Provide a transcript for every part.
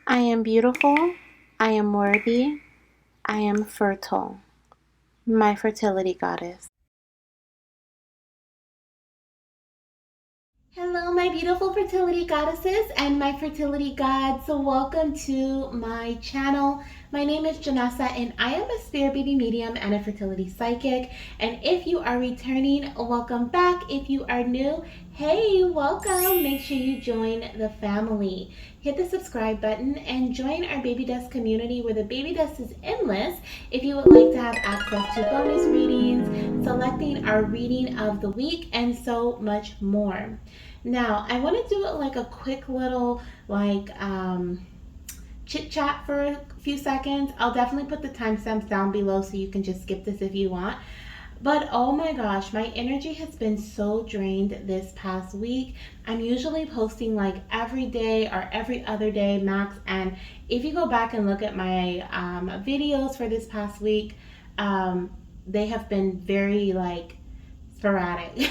I am beautiful, I am worthy, I am fertile. My fertility goddess. Hello, my beautiful fertility goddesses and my fertility gods. So welcome to my channel. My name is Janessa and I am a spirit baby medium and a fertility psychic. And if you are returning, welcome back. If you are new, hey, welcome. Make sure you join the family. Hit the subscribe button and join our baby dust community where the baby dust is endless. If you would like to have access to bonus readings, selecting our reading of the week, and so much more. Now, I want to do like a quick little chit chat for a few seconds. I'll definitely put the timestamps down below so you can just skip this if you want. But oh my gosh, my energy has been so drained this past week. I'm usually posting like every day or every other day max. And if you go back and look at my videos for this past week, they have been very sporadic,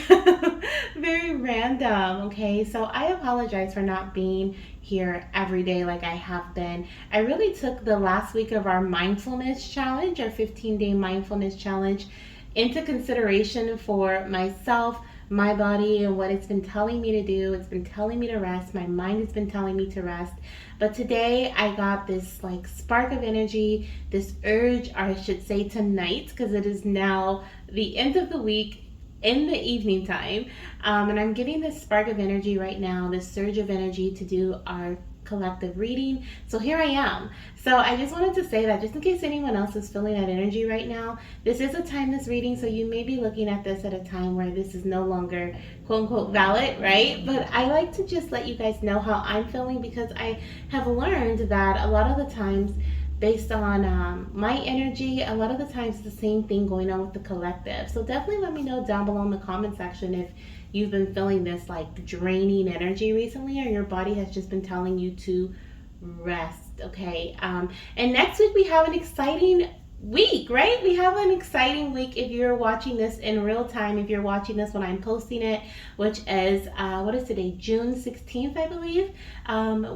very random. Okay, so I apologize for not being here every day like I have been. I really took the last week of our mindfulness challenge, our 15-day mindfulness challenge, into consideration for myself, my body, and what it's been telling me to do. It's been telling me to rest. My mind has been telling me to rest. But today I got this spark of energy, this urge, or I should say tonight, because it is now the end of the week in the evening time, and I'm getting this spark of energy right now, this surge of energy to do our collective reading. So here I am. So I just wanted to say that just in case anyone else is feeling that energy right now, this is a timeless reading, so you may be looking at this at a time where this is no longer quote unquote valid, right? But I like to just let you guys know how I'm feeling, because I have learned that a lot of the times, based on my energy, a lot of the times it's the same thing going on with the collective. So definitely let me know down below in the comment section if you've been feeling this draining energy recently, or your body has just been telling you to rest. Okay, and next week we have an exciting week, right? We have an exciting week if you're watching this in real time. If you're watching this when I'm posting it, which is what is today, June 16th, I believe.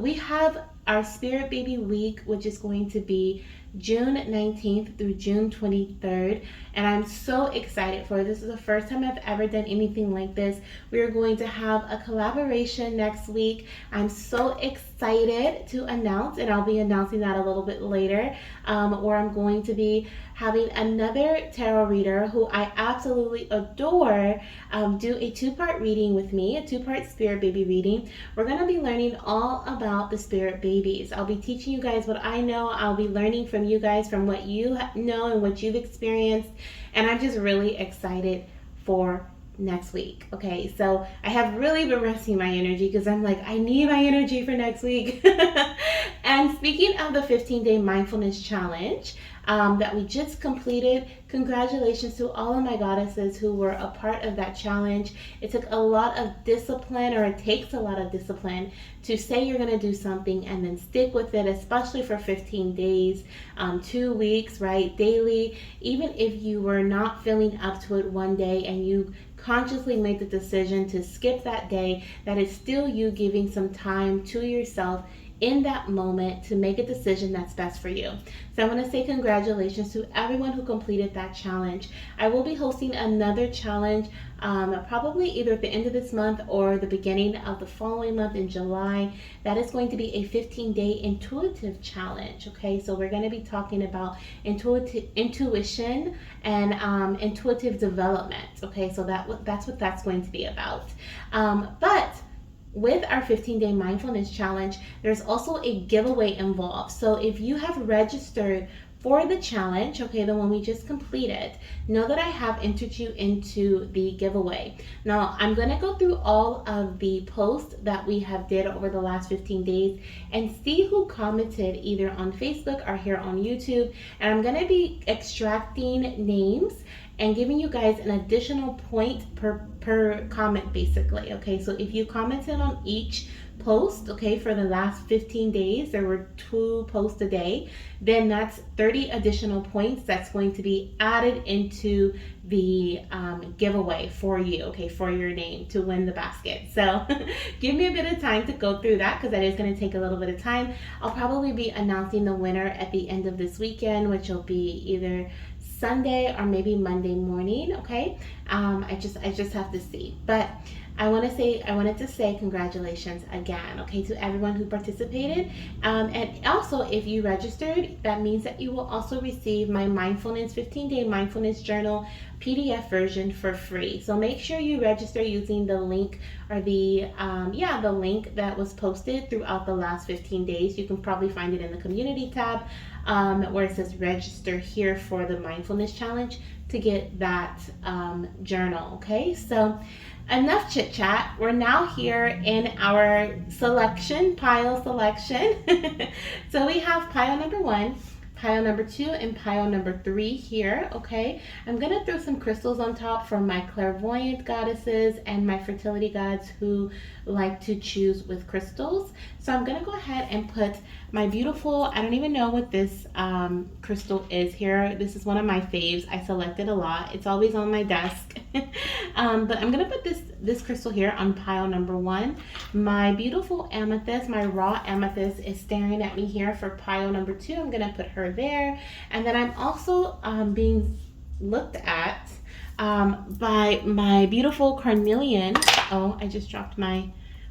We have our Spirit Baby Week, which is going to be June 19th through June 23rd, and I'm so excited for it. This is the first time I've ever done anything like this. We are going to have a collaboration next week. I'm so excited to announce, and I'll be announcing that a little bit later, where I'm going to be having another tarot reader who I absolutely adore do a two-part reading with me, a two-part Spirit Baby reading. We're going to be learning all about the Spirit Babies. I'll be teaching you guys what I know. I'll be learning from you guys, from what you know and what you've experienced, and I'm just really excited for next week. Okay, so I have really been resting my energy because I'm like, I need my energy for next week. And speaking of the 15-day mindfulness challenge that we just completed, congratulations to all of my goddesses who were a part of that challenge. It took a lot of discipline, or it takes a lot of discipline, to say you're going to do something and then stick with it, especially for 15 days, 2 weeks, right? Daily. Even if you were not feeling up to it one day and you consciously made the decision to skip that day, that is still you giving some time to yourself in that moment to make a decision that's best for you. So I want to say congratulations to everyone who completed that challenge. I will be hosting another challenge probably either at the end of this month or the beginning of the following month in July. That is going to be a 15-day intuitive challenge. Okay, so we're going to be talking about intuition and intuitive development. Okay, so that's what that's going to be about. But with our 15-day mindfulness challenge, there's also a giveaway involved. So if you have registered for the challenge, okay, the one we just completed, know that I have entered you into the giveaway. Now, I'm going to go through all of the posts that we have did over the last 15 days and see who commented either on Facebook or here on YouTube. And I'm going to be extracting names and giving you guys an additional point per comment, basically. Okay, so if you commented on each post, okay, for the last 15 days, there were 2 posts a day, then that's 30 additional points that's going to be added into the giveaway for you, okay, for your name to win the basket. So give me a bit of time to go through that, because that is going to take a little bit of time. I'll probably be announcing the winner at the end of this weekend, which will be either Sunday or maybe Monday morning. Okay, I just have to see, but I wanted to say congratulations again, okay, to everyone who participated. And also, if you registered, that means that you will also receive my mindfulness 15-day mindfulness journal PDF version for free. So make sure you register using the link, or the link that was posted throughout the last 15 days. You can probably find it in the community tab, where it says register here for the mindfulness challenge to get that journal. Okay, so enough chit chat. We're now here in our pile selection. So we have pile number 1, pile number 2, and pile number 3 here. Okay, I'm gonna throw some crystals on top for my clairvoyant goddesses and my fertility gods who like to choose with crystals. So I'm gonna go ahead and put my beautiful, I don't even know what this crystal is here. This is one of my faves. I select it a lot. It's always on my desk. But I'm gonna put this crystal here on pile number 1. My beautiful amethyst, my raw amethyst, is staring at me here for pile number 2. I'm gonna put her there. And then I'm also being looked at by my beautiful carnelian. Oh, I just dropped my,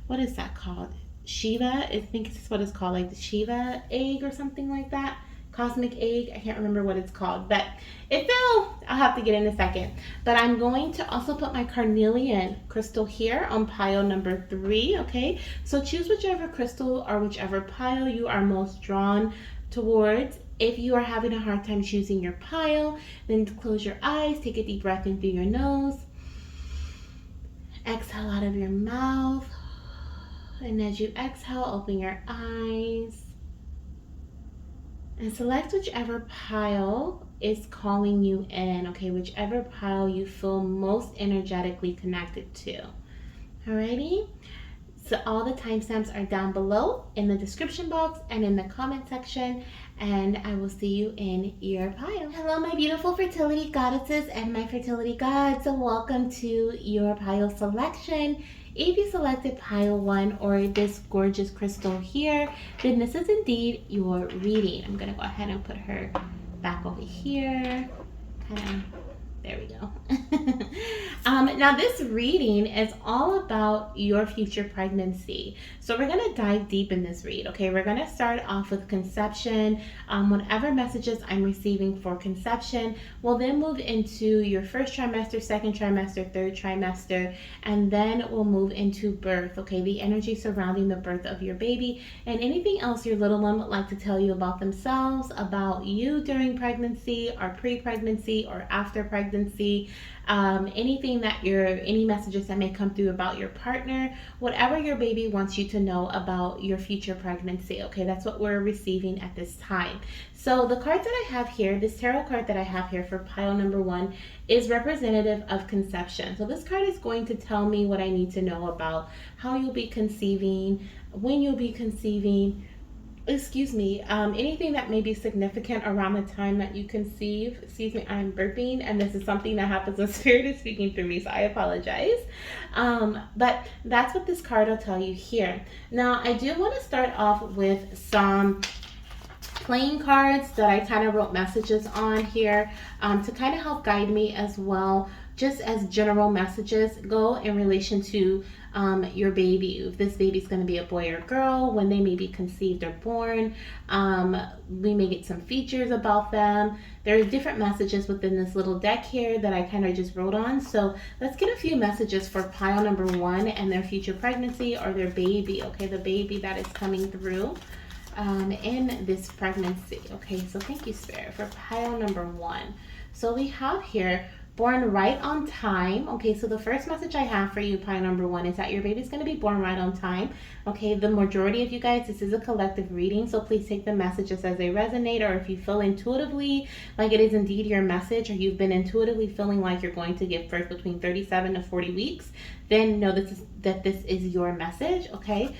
what is that called? Shiva, I think it's what it's called, like the Shiva egg or something like that. Cosmic egg, I can't remember what it's called, but it fell. I'll have to get in a second. But I'm going to also put my carnelian crystal here on pile number 3, okay? So choose whichever crystal or whichever pile you are most drawn towards. If you are having a hard time choosing your pile, then close your eyes, take a deep breath in through your nose. Exhale out of your mouth. And as you exhale, open your eyes. And select whichever pile is calling you in, okay? Whichever pile you feel most energetically connected to. Alrighty? So all the timestamps are down below in the description box and in the comment section, and I will see you in your pile. Hello, my beautiful fertility goddesses and my fertility gods. Welcome to your pile selection. If you selected pile 1 or this gorgeous crystal here, then this is indeed your reading. I'm gonna go ahead and put her back over here. There we go. Now this reading is all about your future pregnancy. So we're going to dive deep in this read, okay? We're going to start off with conception. Whatever messages I'm receiving for conception, we'll then move into your first trimester, second trimester, third trimester, and then we'll move into birth, okay? The energy surrounding the birth of your baby and anything else your little one would like to tell you about themselves, about you during pregnancy or pre-pregnancy or after pregnancy. Anything that any messages that may come through about your partner, whatever your baby wants you to know about your future pregnancy, okay? That's what we're receiving at this time. So the card that I have here, this tarot card that I have here for pile number 1, is representative of conception. So this card is going to tell me what I need to know about how you'll be conceiving, when you'll be conceiving, anything that may be significant around the time that you conceive. Excuse me, I'm burping, and this is something that happens when Spirit is speaking through me, so I apologize. But that's what this card will tell you here. Now, I do want to start off with some playing cards that I kind of wrote messages on here to kind of help guide me as well, just as general messages go in relation to your baby. If this baby's going to be a boy or girl, when they may be conceived or born, we may get some features about them. There are different messages within this little deck here that I kind of just wrote on. So let's get a few messages for pile number 1 and their future pregnancy or their baby, okay? The baby that is coming through in this pregnancy. Okay, so thank you, Spirit, for pile number 1. So we have here born right on time. Okay, so the first message I have for you, pile number one, is that your baby's going to be born right on time. Okay, the majority of you guys, this is a collective reading, so please take the messages as they resonate, or if you feel intuitively like it is indeed your message, or you've been intuitively feeling like you're going to give birth between 37 to 40 weeks, then know that this is your message. Okay,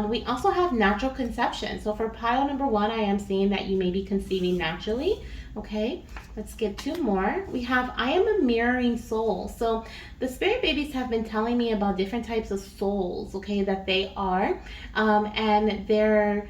we also have natural conception. So for pile number one, I am seeing that you may be conceiving naturally. Okay, let's get two more. We have I am a mirroring soul. So the spirit babies have been telling me about different types of souls, okay, that they are, and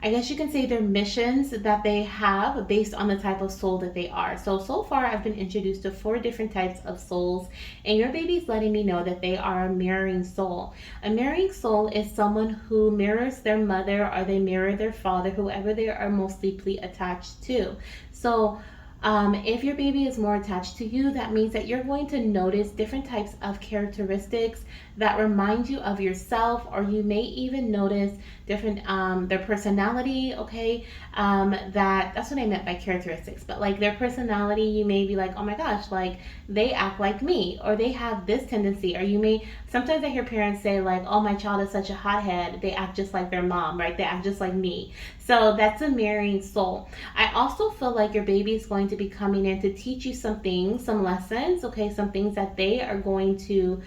I guess you can say their missions that they have based on the type of soul that they are. So far I've been introduced to 4 different types of souls, and your baby's letting me know that they are a mirroring soul. A mirroring soul is someone who mirrors their mother, or they mirror their father, whoever they are most deeply attached to. So if your baby is more attached to you, that means that you're going to notice different types of characteristics that remind you of yourself, or you may even notice different their personality. Okay, that's what I meant by characteristics, but like their personality, you may be like, oh my gosh, like they act like me, or they have this tendency, or you may sometimes I hear parents say like, oh, my child is such a hothead, they act just like their mom, right? They act just like me. So that's a mirroring soul. I also feel like your baby is going to be coming in to teach you some things, some lessons, okay, some things that they are going to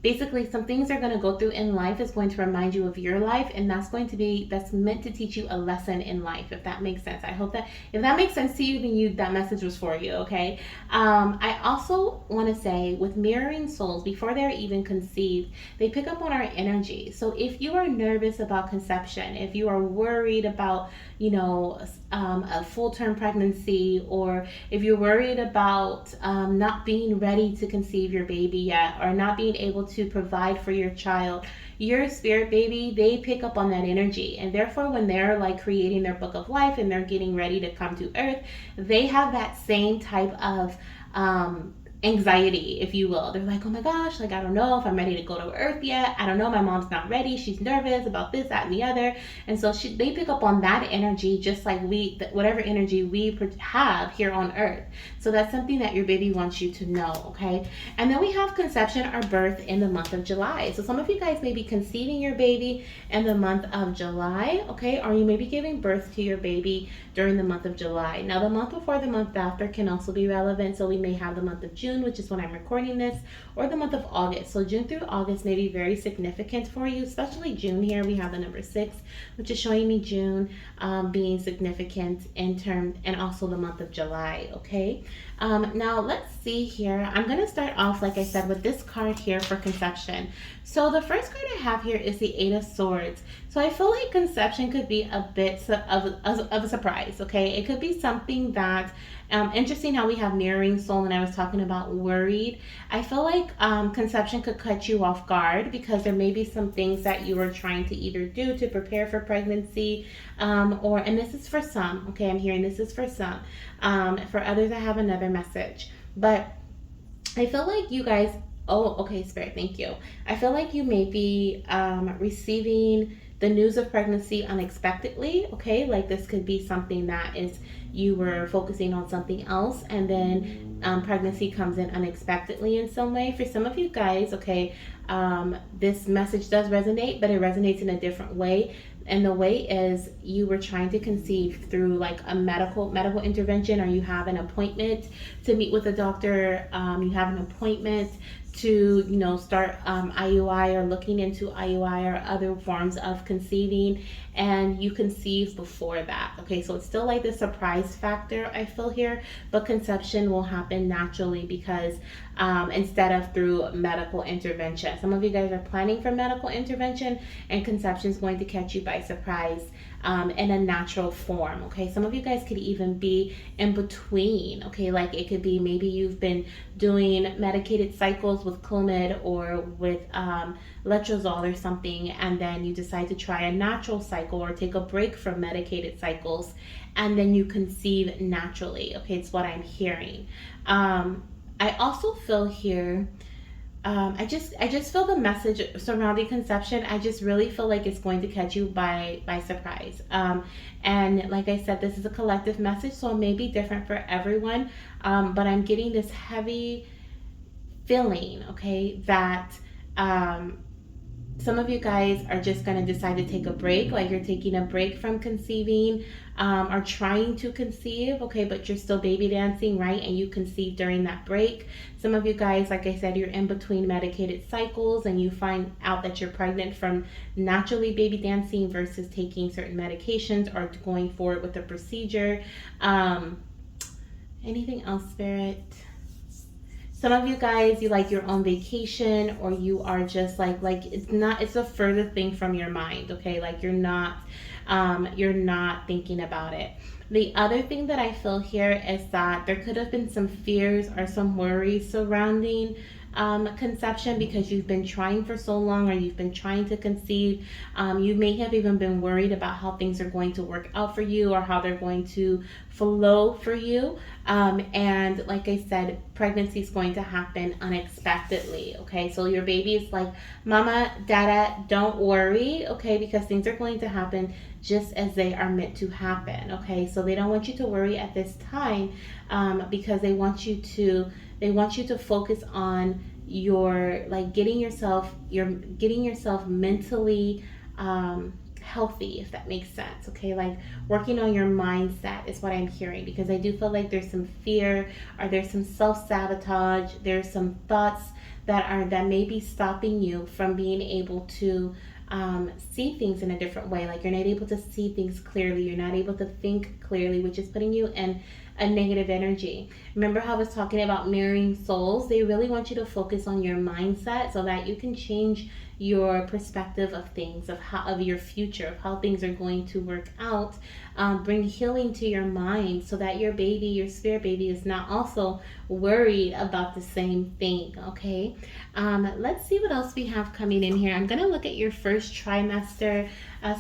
basically some things they're going to go through in life is going to remind you of your life, and that's meant to teach you a lesson in life, if that makes sense. I hope that if that makes sense to you, then that message was for you. Okay, I also want to say with mirroring souls, before they're even conceived, they pick up on our energy. So if you are nervous about conception, if you are worried about a full-term pregnancy, or if you're worried about not being ready to conceive your baby yet, or not being able to provide for your child, your spirit baby, they pick up on that energy, and therefore when they're like creating their book of life and they're getting ready to come to earth, they have that same type of anxiety, if you will. They're like, oh my gosh, like I don't know if I'm ready to go to earth yet. I don't know, my mom's not ready, she's nervous about this, that, and the other. And so they pick up on that energy, just like whatever energy we have here on earth. So that's something that your baby wants you to know. Okay, and then we have conception or birth in the month of July. So some of you guys may be conceiving your baby in the month of July, okay, or you may be giving birth to your baby during the month of July. Now the month before, the month after can also be relevant. So we may have the month of June, which is when I'm recording this, or the month of August. So June through August may be very significant for you, especially June. Here we have the number 6, which is showing me June being significant in term, and also the month of July. Okay, now let's see here. I'm going to start off, like I said, with this card here for conception. So the first card I have here is the 8 of Swords. So I feel like conception could be a bit of a surprise. Okay, it could be something that interesting how we have mirroring soul, and I was talking about worried. I feel like conception could cut you off guard, because there may be some things that you are trying to either do to prepare for pregnancy, and this is for some. Okay, I'm hearing this is for some. For others, I have another message, but I feel like you guys. Oh, okay, Spirit, thank you. I feel like you may be receiving the news of pregnancy unexpectedly. Okay, like this could be something that is you were focusing on something else, and then pregnancy comes in unexpectedly in some way. For some of you guys, okay, this message does resonate, but it resonates in a different way. And the way is you were trying to conceive through like a medical intervention, or you have an appointment to meet with a doctor. You have an appointment to start IUI, or looking into IUI or other forms of conceiving, and you conceive before that. Okay, so it's still like the surprise factor I feel here, but conception will happen naturally, because instead of through medical intervention. Some of you guys are planning for medical intervention, and conception is going to catch you by surprise in a natural form. Okay, some of you guys could even be in between. Okay, like it could be maybe you've been doing medicated cycles with Clomid or with letrozole or something, and then you decide to try a natural cycle or take a break from medicated cycles, and then you conceive naturally. Okay, it's what I'm hearing. I also feel here I just feel the message surrounding conception. I just really feel like it's going to catch you by surprise. And like I said, this is a collective message, so it may be different for everyone. But I'm getting this heavy feeling, okay, that some of you guys are just going to decide to take a break, like you're taking a break from conceiving, or trying to conceive, okay, but you're still baby dancing, right? And you conceive during that break. Some of you guys, like I said, you're in between medicated cycles and you find out that you're pregnant from naturally baby dancing versus taking certain medications or going forward with a procedure. Anything else, Spirit? Some of you guys, you like your own vacation, or you are just like it's a further thing from your mind, okay? Like you're not thinking about it. The other thing that I feel here is that there could have been some fears or some worries surrounding conception because you've been trying for so long, or you've been trying to conceive. You may have even been worried about how things are going to work out for you or how they're going to flow for you. And like I said, pregnancy is going to happen unexpectedly. Okay, so your baby is like, Mama, Dada, don't worry. Okay, because things are going to happen just as they are meant to happen. Okay, so they don't want you to worry at this time, because they want you to focus on your getting yourself mentally healthy, if that makes sense. Okay, like working on your mindset is what I'm hearing, because I do feel like there's some fear, or there's some self-sabotage, there's some thoughts that may be stopping you from being able to see things in a different way. Like you're not able to see things clearly, you're not able to think clearly, which is putting you in a negative energy. Remember how I was talking about mirroring souls? They really want you to focus on your mindset so that you can change your perspective of things, of your future, of how things are going to work out. Bring healing to your mind so that your baby, your spirit baby, is not also worried about the same thing. Okay, let's see what else we have coming in here. I'm going to look at your first trimester.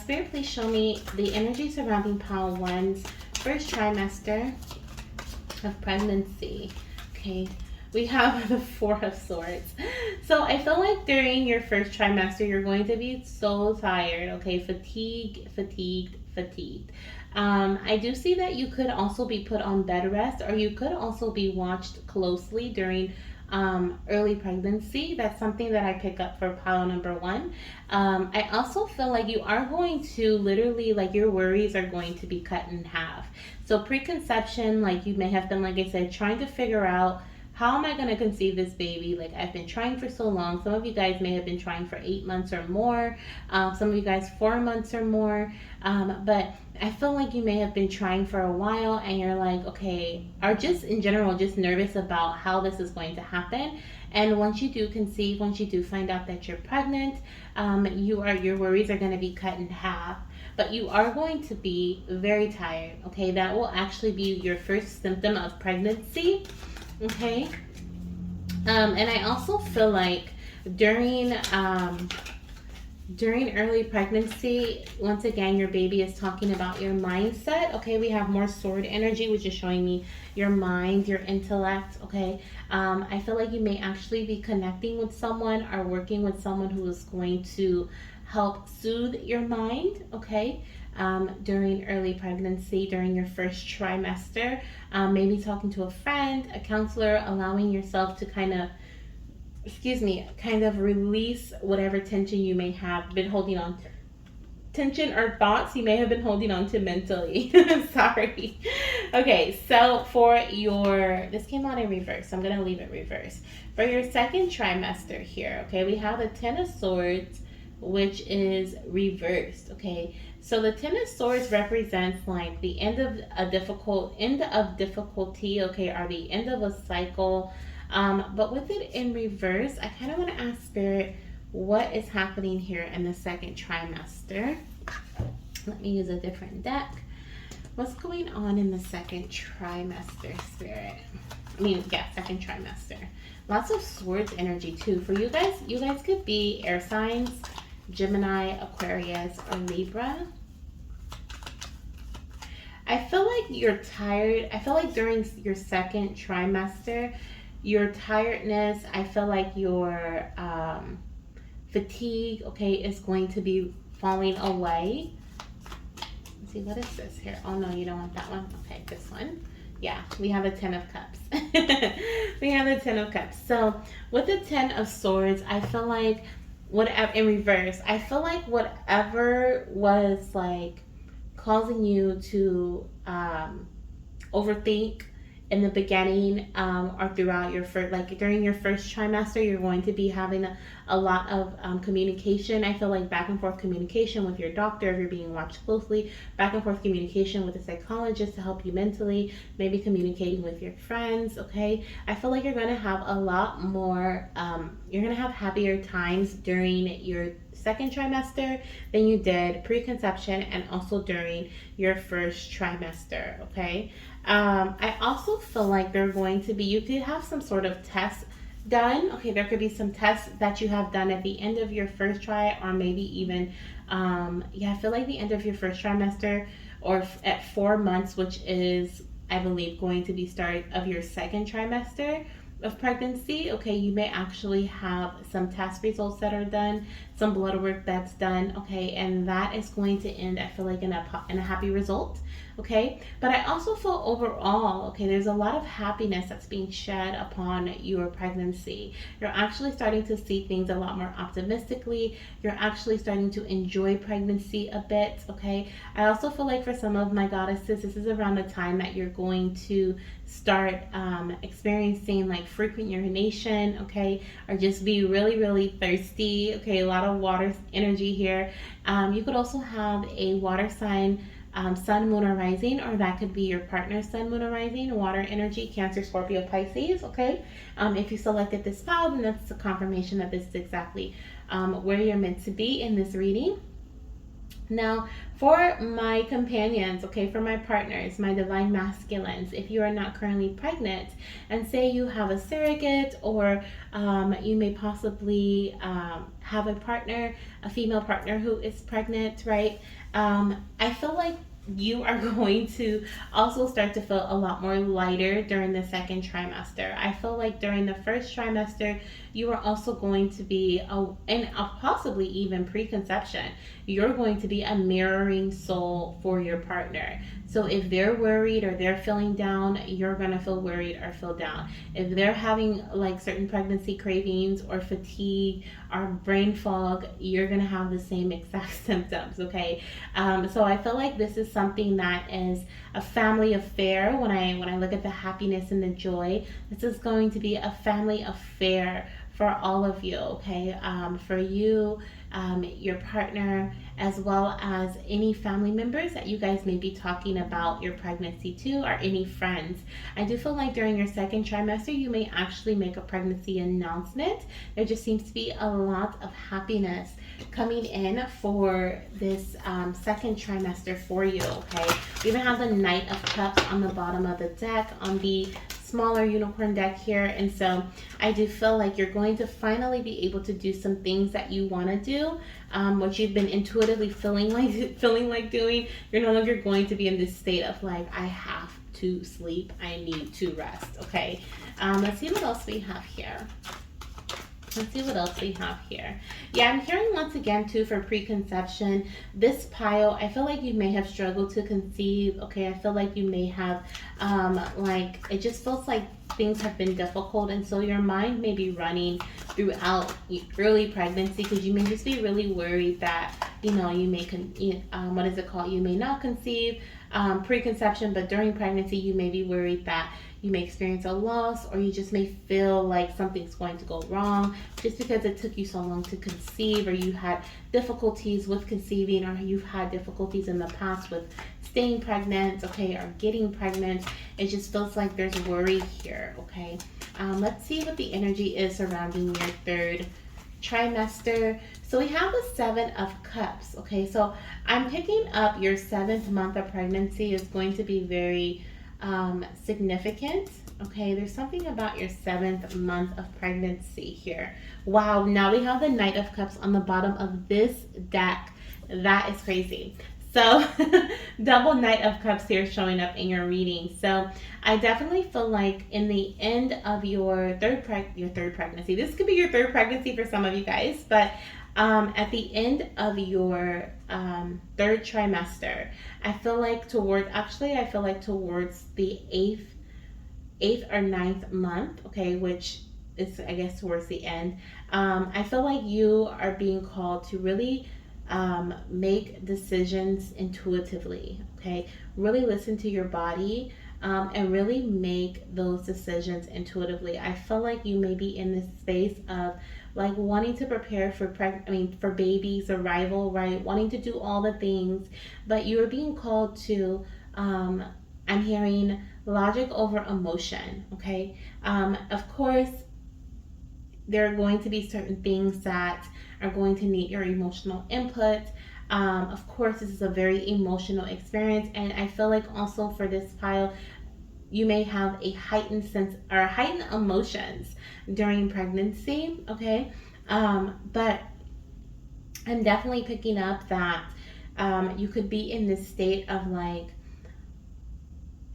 Spirit, please show me the energy surrounding Pile 1's first trimester of pregnancy. Okay, we have the Four of Swords. So I feel like during your first trimester, you're going to be so tired, okay? Fatigued. I do see that you could also be put on bed rest, or you could also be watched closely during early pregnancy. That's something that I pick up for pile number 1. I also feel like you are going to literally, like, your worries are going to be cut in half. So preconception, like, you may have been, like I said, trying to figure out, how am I going to conceive this baby? Like, I've been trying for so long. Some of you guys may have been trying for 8 months or more. Some of you guys 4 months or more. But I feel like you may have been trying for a while, and you're like, okay, or just in general, just nervous about how this is going to happen. And once you do conceive, once you do find out that you're pregnant, your worries are going to be cut in half. But you are going to be very tired. Okay, that will actually be your first symptom of pregnancy. Okay, and I also feel like during early pregnancy, once again, your baby is talking about your mindset. Okay, we have more sword energy, which is showing me your mind, your intellect. Okay, I feel like you may actually be connecting with someone or working with someone who is going to help soothe your mind. Okay, during early pregnancy, during your first trimester, maybe talking to a friend, a counselor, allowing yourself to kind of release whatever tension you may have been holding on to. Tension or thoughts you may have been holding on to mentally. Sorry. Okay, so this came out in reverse, so I'm going to leave it reverse. For your second trimester here, okay, we have the Ten of Swords, which is reversed. Okay, so the Ten of Swords represents like the end of difficulty, okay, or the end of a cycle. But with it in reverse, I kind of want to ask Spirit, what is happening here in the second trimester? Let me use a different deck. What's going on in the second trimester, Spirit? Second trimester. Lots of swords energy too. For you guys could be air signs, Gemini, Aquarius, or Libra. I feel like you're tired. I feel like during your second trimester, your tiredness, I feel like your fatigue, okay, is going to be falling away. Let's see, what is this here? Oh no, you don't want that one. Okay, this one. Yeah, we have a 10 of cups. We have a 10 of cups. So with the 10 of swords, I feel like whatever in reverse, I feel like whatever was like causing you to overthink in the beginning, or throughout your first, like during your first trimester, you're going to be having a lot of communication. I feel like back and forth communication with your doctor if you're being watched closely, back and forth communication with a psychologist to help you mentally, maybe communicating with your friends. Okay, I feel like you're going to have a lot more, you're going to have happier times during your second trimester than you did preconception and also during your first trimester. Okay, I also feel like they're going to be, you could have some sort of test done. Okay, there could be some tests that you have done at the end of your first try, or maybe even, yeah, I feel like the end of your first trimester, or at 4 months, which is, I believe, going to be start of your second trimester of pregnancy. Okay, you may actually have some test results that are done, some blood work that's done. Okay, and that is going to end, I feel like, in a happy result. Okay, but I also feel overall, okay, there's a lot of happiness that's being shed upon your pregnancy. You're actually starting to see things a lot more optimistically. You're actually starting to enjoy pregnancy a bit. Okay, I also feel like for some of my goddesses, this is around the time that you're going to start experiencing like frequent urination, okay, or just be really, really thirsty. Okay, a lot of water energy here. You could also have a water sign, sun, moon, or rising, or that could be your partner's sun, moon, or rising, water energy, Cancer, Scorpio, Pisces. Okay, if you selected this file, then that's a confirmation that this is exactly where you're meant to be in this reading. Now, for my companions, okay, for my partners, my divine masculines, if you are not currently pregnant and say you have a surrogate, or you may possibly have a partner, a female partner who is pregnant, right? I feel like you are going to also start to feel a lot more lighter during the second trimester. I feel like during the first trimester, you are also going to be, and possibly even preconception, you're going to be a mirroring soul for your partner. So if they're worried or they're feeling down, you're going to feel worried or feel down. If they're having like certain pregnancy cravings or fatigue or brain fog, you're going to have the same exact symptoms, okay? So I feel like this is something that is a family affair. When I look at the happiness and the joy, this is going to be a family affair for all of you, okay? For you, your partner, as well as any family members that you guys may be talking about your pregnancy to, or any friends. I do feel like during your second trimester, you may actually make a pregnancy announcement. There just seems to be a lot of happiness coming in for this second trimester for you, okay? We even have the Knight of Cups on the bottom of the deck on the smaller unicorn deck here, and so I do feel like you're going to finally be able to do some things that you want to do, what you've been intuitively feeling like doing. You're no longer going to be in this state of like, I have to sleep, I need to rest. Okay, let's see what else we have here. Let's see what else we have here. Yeah, I'm hearing once again too for preconception. This pile, I feel like you may have struggled to conceive. Okay, I feel like you may have, like, it just feels like things have been difficult, and so your mind may be running throughout early pregnancy because you may just be really worried that, you know, you may, what is it called? You may not conceive preconception, but during pregnancy, you may be worried that you may experience a loss, or you just may feel like something's going to go wrong just because it took you so long to conceive, or you had difficulties with conceiving, or you've had difficulties in the past with staying pregnant, okay, or getting pregnant. It just feels like there's worry here, okay? Let's see what the energy is surrounding your third trimester. So we have the Seven of Cups, okay? So I'm picking up your 7th month of pregnancy is going to be very significant. Okay, there's something about your 7th month of pregnancy here. Wow, now we have the Knight of Cups on the bottom of this deck. That is crazy. So double Knight of Cups here showing up in your reading. So I definitely feel like in the end of your third pregnancy, this could be your third pregnancy for some of you guys, but at the end of your third trimester, I feel like towards the eighth or ninth month, okay, which is, I guess, towards the end. I feel like you are being called to really make decisions intuitively, okay? Really listen to your body, and really make those decisions intuitively. I feel like you may be in this space of like wanting to prepare for for baby's arrival, right? Wanting to do all the things, but you are being called to I'm hearing logic over emotion, okay? Of course, there are going to be certain things that are going to need your emotional input. Of course, this is a very emotional experience, and I feel like also for this pile, you may have a heightened sense or heightened emotions during pregnancy, okay? But I'm definitely picking up that you could be in this state of like,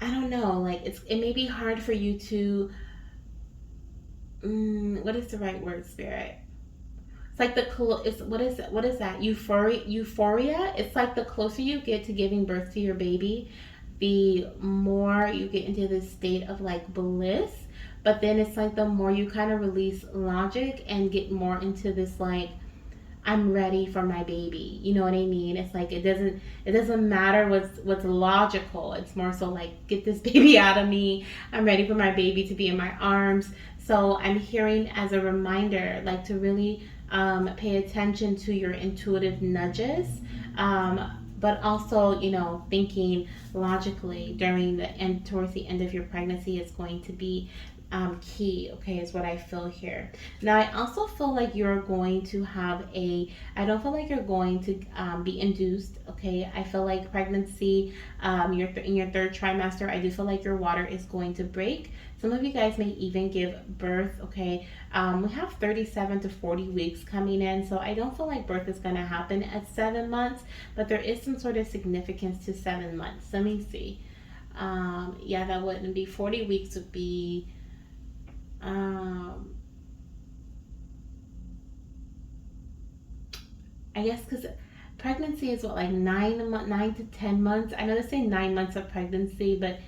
I don't know, like it may be hard for you to what is the right word, spirit? It's like what is that? Euphoria. It's like the closer you get to giving birth to your baby, the more you get into this state of like bliss. But then it's like the more you kind of release logic and get more into this like, I'm ready for my baby. You know what I mean? It's like it doesn't matter what's logical. It's more so like, get this baby out of me. I'm ready for my baby to be in my arms. So I'm hearing as a reminder, like to really pay attention to your intuitive nudges, but also, thinking logically during the end, towards the end of your pregnancy is going to be key, okay, is what I feel here. Now, I also feel like you're going to I don't feel like you're going to be induced, okay? I feel like pregnancy, you're in your third trimester, I do feel like your water is going to break. Some of you guys may even give birth, okay? We have 37 to 40 weeks coming in, so I don't feel like birth is going to happen at 7 months, but there is some sort of significance to 7 months. Let me see. Yeah, that wouldn't be 40 weeks, would be I guess because pregnancy is what, like 9 to 10 months. I know they say 9 months of pregnancy, but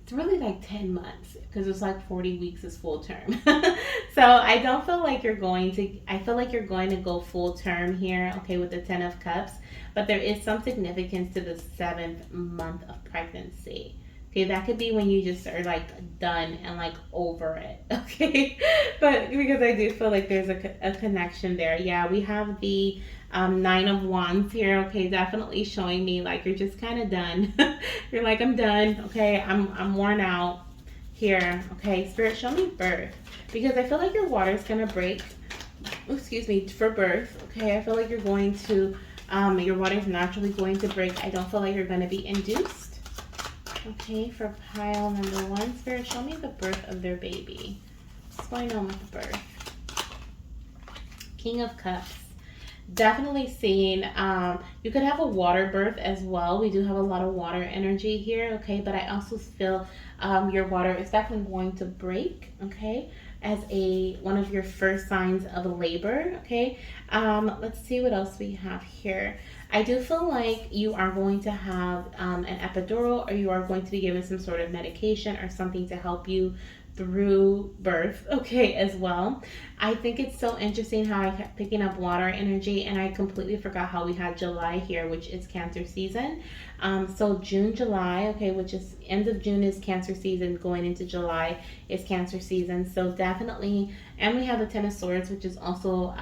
it's really like 10 months because it's like 40 weeks is full term. So I don't feel like I feel like you're going to go full term here, okay, with the 10 of Cups, but there is some significance to the 7th month of pregnancy. Okay, that could be when you just are like done and like over it, okay? But because I do feel like there's a connection there. Yeah, we have the 9 of Wands here, okay, definitely showing me like you're just kind of done. You're like, I'm done, okay, I'm worn out here, okay? Spirit, show me birth, because I feel like your water is going to break, excuse me, for birth, okay? I feel like you're going to, your water is naturally going to break. I don't feel like you're going to be induced. Okay, for pile number 1, Spirit, show me the birth of their baby. What's going on with the birth? King of Cups. Definitely seeing, you could have a water birth as well. We do have a lot of water energy here, okay? But I also feel your water is definitely going to break, okay? As one of your first signs of labor, okay? Let's see what else we have here. I do feel like you are going to have an epidural, or you are going to be given some sort of medication or something to help you through birth, okay, as well. I think it's so interesting how I kept picking up water energy, and I completely forgot how we had July here, which is Cancer season. So June, July, okay, which is end of June is Cancer season, going into July is Cancer season. So definitely, and we have the Ten of Swords, which is also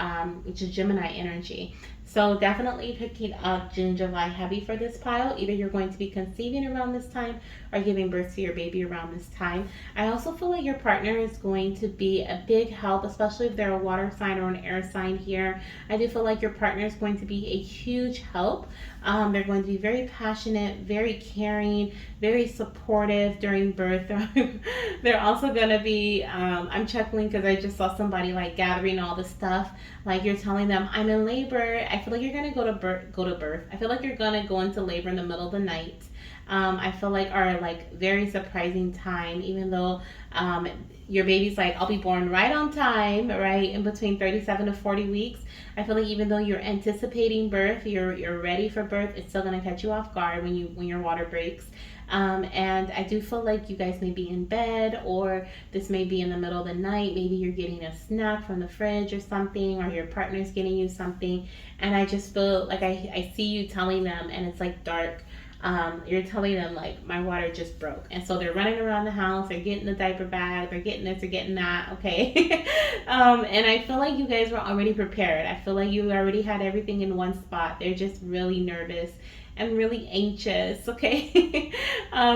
which is Gemini energy. So definitely picking up June, July heavy for this pile. Either you're going to be conceiving around this time or giving birth to your baby around this time. I also feel like your partner is going to be a big help, especially if they're a water sign or an air sign here. I do feel like your partner is going to be a huge help. They're going to be very passionate, very caring, very supportive during birth. They're also going to be, I'm chuckling because I just saw somebody like gathering all the stuff. Like you're telling them, I'm in labor I feel like you're gonna go to birth. I feel like you're gonna go into labor in the middle of the night. I feel like are like very surprising time, even though your baby's like, I'll be born right on time, right? In between 37 to 40 weeks. I feel like even though you're anticipating birth, you're ready for birth, it's still gonna catch you off guard when your water breaks. And I do feel like you guys may be in bed, or this may be in the middle of the night. Maybe you're getting a snack from the fridge or something, or your partner's getting you something. And I just feel like I see you telling them, and it's like dark. You're telling them like, my water just broke, and so they're running around the house, they're getting the diaper bag, they're getting this, they're getting that, okay. And I feel like you guys were already prepared. I feel like you already had everything in one spot. They're just really nervous and really anxious, okay.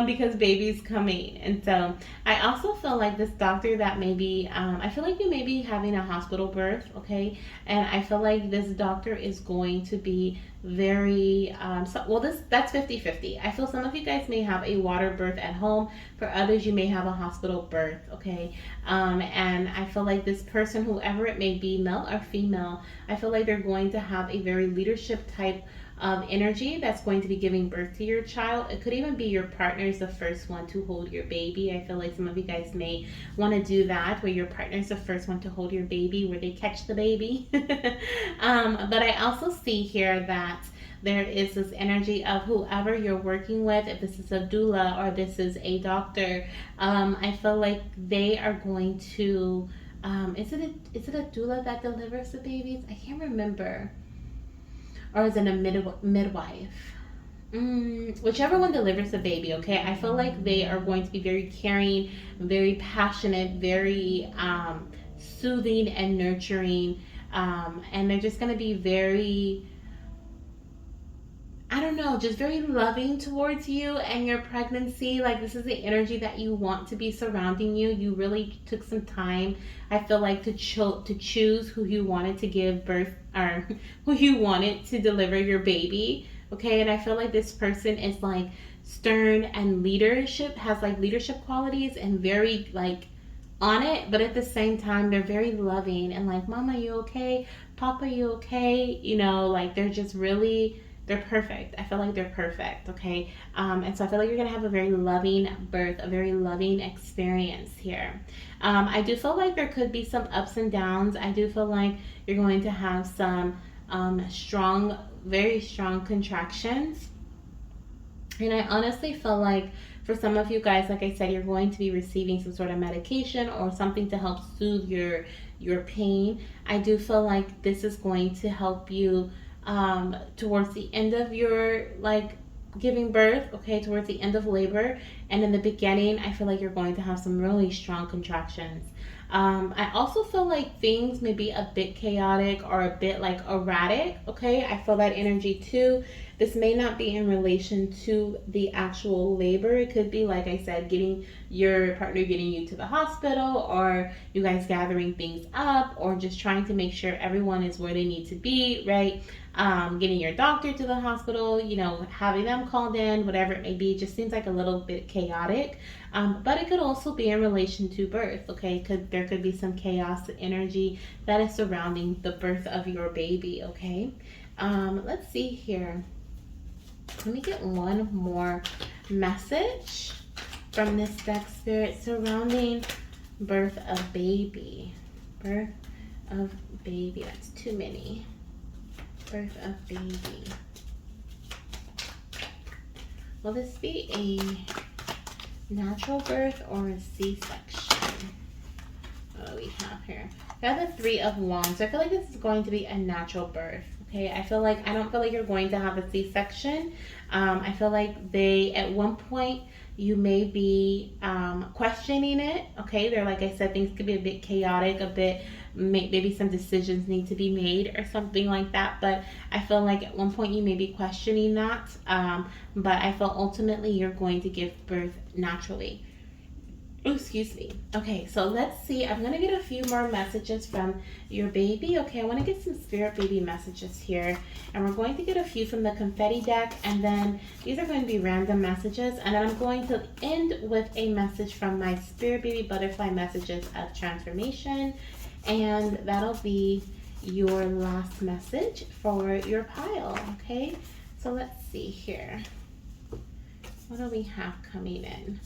Because baby's coming. And so I also feel like this doctor that maybe I feel like you may be having a hospital birth, okay. And I feel like this doctor is going to be very that's 50-50. I feel some of you guys may have a water birth at home. For others, you may have a hospital birth, okay. And I feel like this person, whoever it may be, male or female, I feel like they're going to have a very leadership type of energy that's going to be giving birth to your child. It could even be your partner is the first one to hold your baby. I feel like some of you guys may want to do that, where your partner is the first one to hold your baby, where they catch the baby. But I also see here that there is this energy of whoever you're working with, if this is a doula or this is a doctor, I feel like they are going to, is it a doula that delivers the babies? I can't remember. Or is it a midwife? Whichever one delivers the baby, okay? I feel like they are going to be very caring, very passionate, very soothing and nurturing. And they're just going to be very, I don't know, just very loving towards you and your pregnancy. Like, this is the energy that you want to be surrounding you. You really took some time, I feel like, to choose who you wanted to give birth, or who you wanted to deliver your baby, okay? And I feel like this person is like stern and has like leadership qualities, and very like on it, but at the same time they're very loving and like, Mama, you okay? Papa, you okay? You know, like they're just really, they're perfect. I feel like they're perfect, okay? And so I feel like you're going to have a very loving birth, a very loving experience here. I do feel like there could be some ups and downs. I do feel like you're going to have some very strong contractions. And I honestly feel like for some of you guys, like I said, you're going to be receiving some sort of medication or something to help soothe your pain. I do feel like this is going to help you towards the end of your giving birth, okay, towards the end of labor. And in the beginning, I feel like you're going to have some really strong contractions. I also feel like things may be a bit chaotic or a bit like erratic, okay? I feel that energy too. This may not be in relation to the actual labor. It could be, like I said, your partner getting you to the hospital, or you guys gathering things up, or just trying to make sure everyone is where they need to be, right? Getting your doctor to the hospital, having them called in, whatever it may be. It just seems like a little bit chaotic. But it could also be in relation to birth, okay? There could be some chaos energy that is surrounding the birth of your baby, okay? Let's see here. Let me get one more message from this deck, Spirit, surrounding birth of baby. Birth of baby. That's too many. Birth of baby. Will this be a natural birth or a C-section? What do we have here? We have the Three of Wands. So I feel like this is going to be a natural birth. Okay, I don't feel like you're going to have a C-section. I feel like at one point, you may be questioning it. Okay, like I said, things could be a bit chaotic, maybe some decisions need to be made or something like that. But I feel like at one point you may be questioning that. But I feel ultimately you're going to give birth naturally. Oh, excuse me. Okay, so let's see. I'm going to get a few more messages from your baby. Okay, I want to get some spirit baby messages here. And we're going to get a few from the confetti deck. And then these are going to be random messages. And then I'm going to end with a message from my spirit baby butterfly messages of transformation. And that'll be your last message for your pile, okay? So let's see here. What do we have coming in?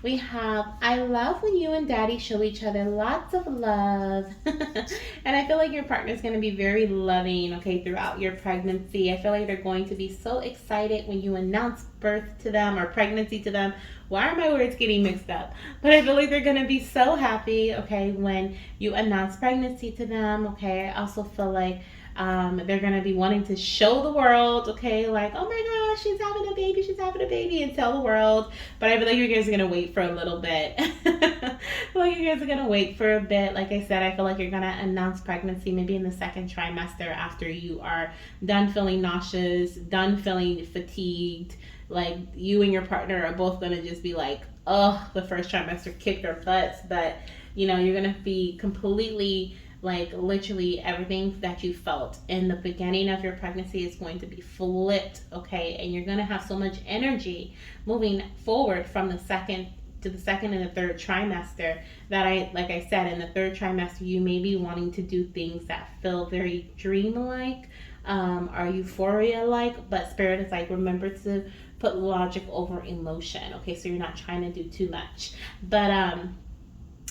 We have, I love when you and daddy show each other lots of love. And I feel like your partner is going to be very loving, okay, throughout your pregnancy. I feel like they're going to be so excited when you announce birth to them or pregnancy to them. Why are my words getting mixed up? But I feel like they're going to be so happy, okay, when you announce pregnancy to them, okay? I also feel like they're going to be wanting to show the world, okay, like, oh my gosh, she's having a baby, and tell the world. But I feel like you guys are going to wait for a little bit. I feel like you guys are going to wait for a bit. Like I said, I feel like you're going to announce pregnancy maybe in the second trimester after you are done feeling nauseous, done feeling fatigued. Like you and your partner are both going to just be like, oh, the first trimester kicked our butts. But, you know, you're going to be completely, like literally everything that you felt in the beginning of your pregnancy is going to be flipped, okay? And you're going to have so much energy moving forward from the second to the second and the third trimester that like I said, in the third trimester, you may be wanting to do things that feel very dreamlike, or euphoria-like, but Spirit is like, remember to put logic over emotion, okay? So you're not trying to do too much. But,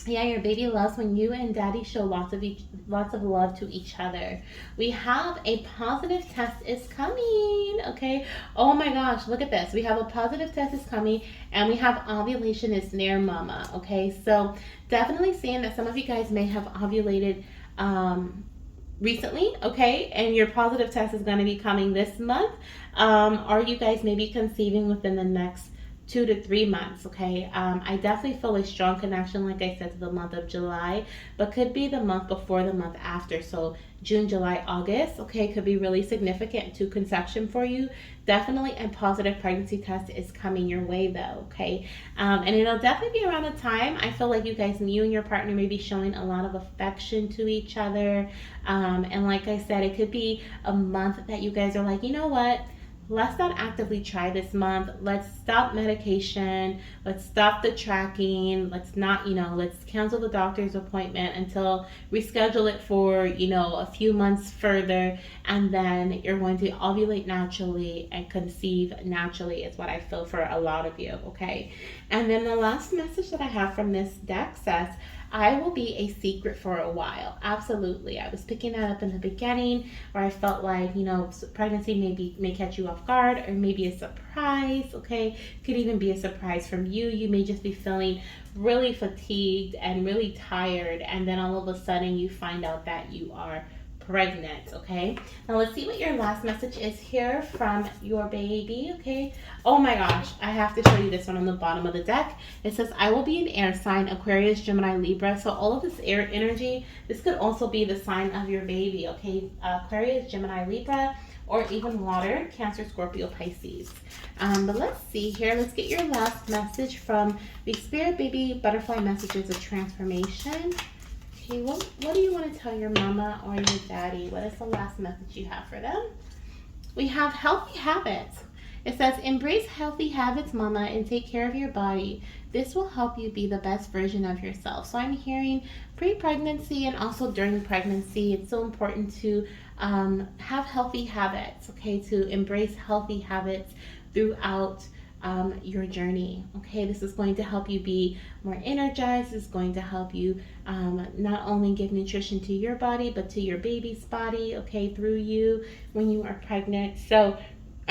yeah, your baby loves when you and daddy show lots of love to each other. We have a positive test is coming, okay? Oh my gosh, look at this. We have a positive test is coming, and we have ovulation is near, mama, okay? So definitely seeing that some of you guys may have ovulated recently, okay? And your positive test is going to be coming this month. Or you guys may be conceiving within the next 2 to 3 months, okay? I definitely feel a strong connection, like I said, to the month of July, but could be the month before, the month after. So June, July, August, okay, could be really significant to conception for you. Definitely a positive pregnancy test is coming your way though, okay? And it'll definitely be around a time, I feel like you and your partner may be showing a lot of affection to each other. And like I said, it could be a month that you guys are like, you know what? Let's not actively try this month. Let's stop medication. Let's stop the tracking. Let's not, let's cancel the doctor's appointment until we schedule it for, a few months further. And then you're going to ovulate naturally and conceive naturally is what I feel for a lot of you, okay? And then the last message that I have from this deck says, I will be a secret for a while. Absolutely. I was picking that up in the beginning where I felt like, pregnancy may catch you off guard or maybe a surprise, okay? Could even be a surprise from you. You may just be feeling really fatigued and really tired, and then all of a sudden you find out that you are pregnant, okay? Now let's see what your last message is here from your baby, okay? Oh my gosh, I have to show you this one on the bottom of the deck. It says, I will be an air sign, Aquarius, Gemini, Libra. So all of this air energy, this could also be the sign of your baby, okay? Aquarius, Gemini, Libra, or even water, Cancer, Scorpio, Pisces. But let's see here. Let's get your last message from the Spirit Baby Butterfly Messages of Transformation. Okay, what do you want to tell your mama or your daddy? What is the last message you have for them? We have healthy habits. It says, embrace healthy habits, mama, and take care of your body. This will help you be the best version of yourself. So I'm hearing pre-pregnancy and also during pregnancy, it's so important to have healthy habits, okay, to embrace healthy habits throughout your journey, okay? This is going to help you be more energized. It's going to help you not only give nutrition to your body, but to your baby's body, okay, through you when you are pregnant. So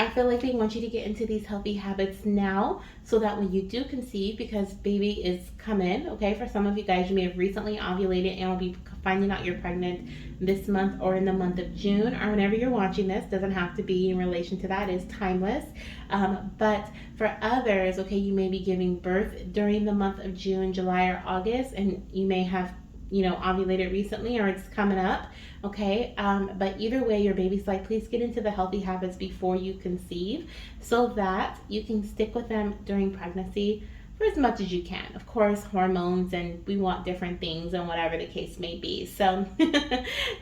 I feel like they want you to get into these healthy habits now so that when you do conceive, because baby is coming, okay, for some of you guys, you may have recently ovulated and will be finding out you're pregnant this month or in the month of June or whenever you're watching this. Doesn't have to be in relation to that. It's timeless. But for others, okay, you may be giving birth during the month of June, July, or August, and you may have ovulated recently or it's coming up, okay? But either way, your baby's like, please get into the healthy habits before you conceive so that you can stick with them during pregnancy for as much as you can. Of course, hormones, and we want different things and whatever the case may be. So,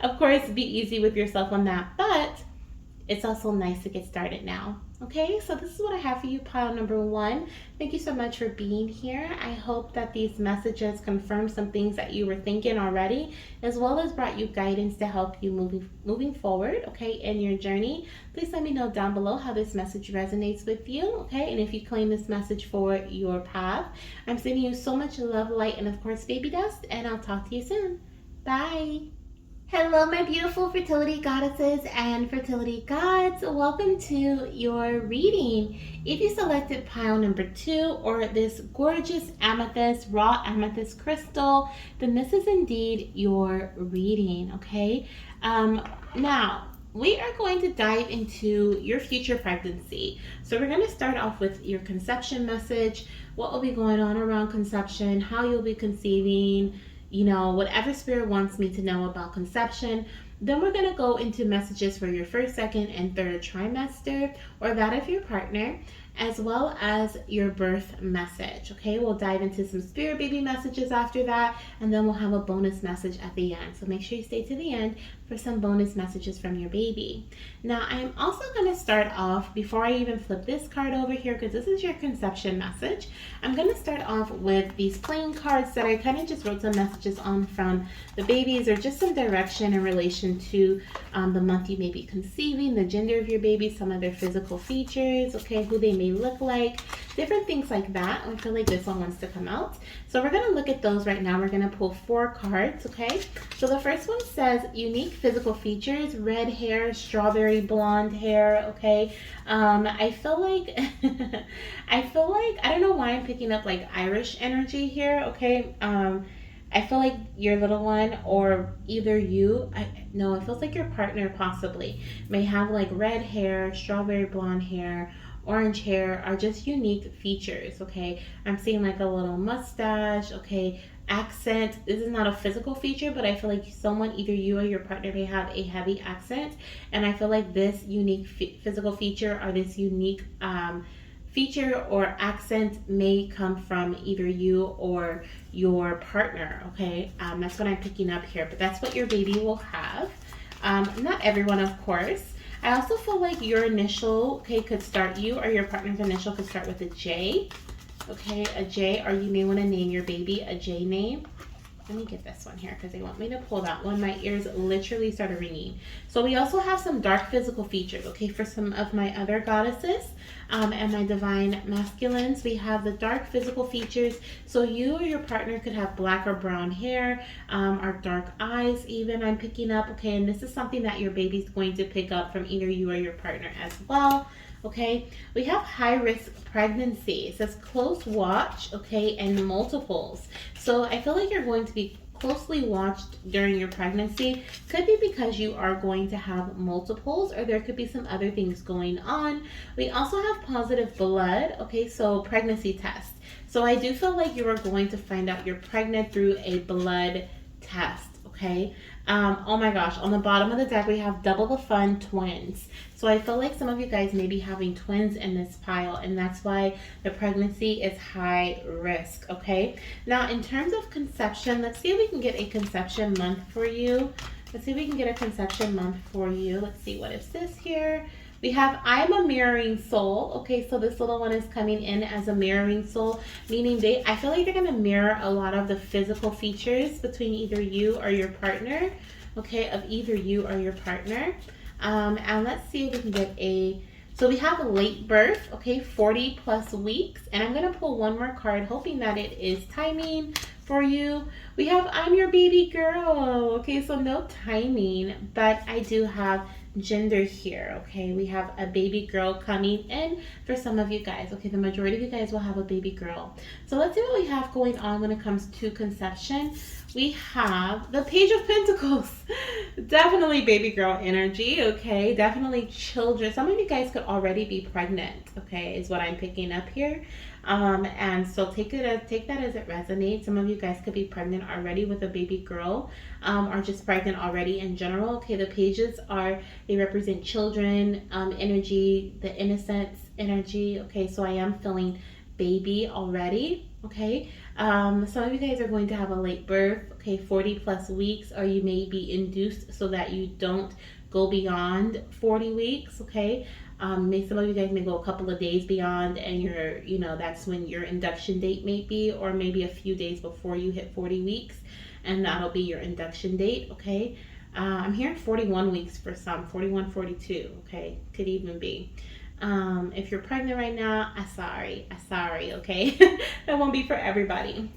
of course, be easy with yourself on that. But it's also nice to get started now. Okay, so this is what I have for you, pile number one. Thank you so much for being here. I hope that these messages confirm some things that you were thinking already, as well as brought you guidance to help you moving forward, okay, in your journey. Please let me know down below how this message resonates with you, okay, and if you claim this message for your path. I'm sending you so much love, light, and of course, baby dust, and I'll talk to you soon. Bye. Hello, my beautiful fertility goddesses and fertility gods. Welcome to your reading. If you selected pile number two or this gorgeous amethyst, raw amethyst crystal, then this is indeed your reading, okay? Now, we are going to dive into your future pregnancy. So we're going to start off with your conception message, what will be going on around conception, how you'll be conceiving, you know, whatever spirit wants me to know about conception. Then we're going to go into messages for your first, second, and third trimester, or that of your partner, as well as your birth message. Okay, we'll dive into some spirit baby messages after that, and then we'll have a bonus message at the end. So make sure you stay to the end for some bonus messages from your baby. Now, I am also going to start off, before I even flip this card over here, because this is your conception message, I'm going to start off with these plain cards that I kind of just wrote some messages on from the babies, or just some direction in relation to the month you may be conceiving, the gender of your baby, some of their physical features, okay, who they may look like, different things like that. I feel like this one wants to come out. So we're going to look at those right now. We're going to pull 4 cards, okay? So the first one says unique physical features, red hair, strawberry blonde hair, okay? I feel like, I don't know why I'm picking up like Irish energy here, okay? I feel like your little one, or either you, no, it feels like your partner possibly may have like red hair, strawberry blonde hair, orange hair, are just unique features, okay? I'm seeing like a little mustache, okay? Accent. This is not a physical feature, but I feel like someone, either you or your partner, may have a heavy accent, and I feel like this unique physical feature, or this unique feature or accent, may come from either you or your partner, okay? That's what I'm picking up here, but that's what your baby will have. Not everyone, of course. I also feel like your initial, okay, could start, you or your partner's initial could start with a J, okay, a J, or you may want to name your baby a J name. Let me get this one here because they want me to pull that one. My ears literally started ringing. So we also have some dark physical features, okay, for some of my other goddesses and my divine masculines. We have the dark physical features. So you or your partner could have black or brown hair, or dark eyes even, I'm picking up, okay, and this is something that your baby's going to pick up from either you or your partner as well. Okay, we have high risk pregnancy. It says close watch, okay, and multiples. So I feel like you're going to be closely watched during your pregnancy. Could be because you are going to have multiples, or there could be some other things going on. We also have positive blood, okay, so pregnancy test. So I do feel like you are going to find out you're pregnant through a blood test, okay? Oh my gosh, on the bottom of the deck we have double the fun, twins. So I feel like some of you guys may be having twins in this pile, and that's why the pregnancy is high risk, okay? Now in terms of conception, let's see if we can get a conception month for you. Let's see if we can get a conception month for you. Let's see, what is this here? We have I am a mirroring soul. Okay, so this little one is coming in as a mirroring soul, meaning I feel like they're going to mirror a lot of the physical features between either you or your partner, okay, of either you or your partner. And let's see if we can get so we have a late birth, okay, 40 plus weeks, and I'm going to pull one more card hoping that it is timing for you. We have I'm your baby girl, okay, so no timing, but I do have gender here, okay? We have a baby girl coming in for some of you guys, okay? The majority of you guys will have a baby girl. So let's see what we have going on when it comes to conception. We have the Page of Pentacles. Definitely baby girl energy, okay? Definitely children. Some of you guys could already be pregnant, okay, is what I'm picking up here. And so take that as it resonates. Some of you guys could be pregnant already with a baby girl, or just pregnant already in general. Okay, the pages they represent children, energy, the innocence energy. Okay, so I am feeling baby already. Okay, some of you guys are going to have a late birth. Okay, 40 plus weeks, or you may be induced so that you don't go beyond 40 weeks, okay? Some of you guys may go a couple of days beyond, and that's when your induction date may be, or maybe a few days before you hit 40 weeks, and that'll be your induction date, okay? I'm hearing 41 weeks for some, 41, 42, okay? Could even be. If you're pregnant right now, I'm sorry, okay? That won't be for everybody.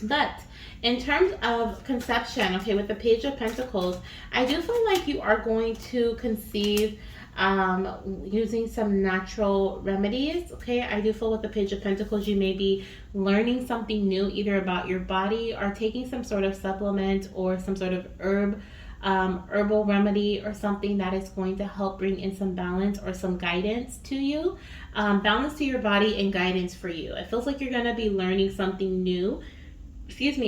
But in terms of conception, okay, with the Page of Pentacles, I do feel like you are going to conceive using some natural remedies, okay? I do feel with the Page of Pentacles, you may be learning something new, either about your body or taking some sort of supplement or some sort of herbal remedy or something that is going to help bring in some balance or some guidance to you. Balance to your body and guidance for you. It feels like you're going to be learning something new,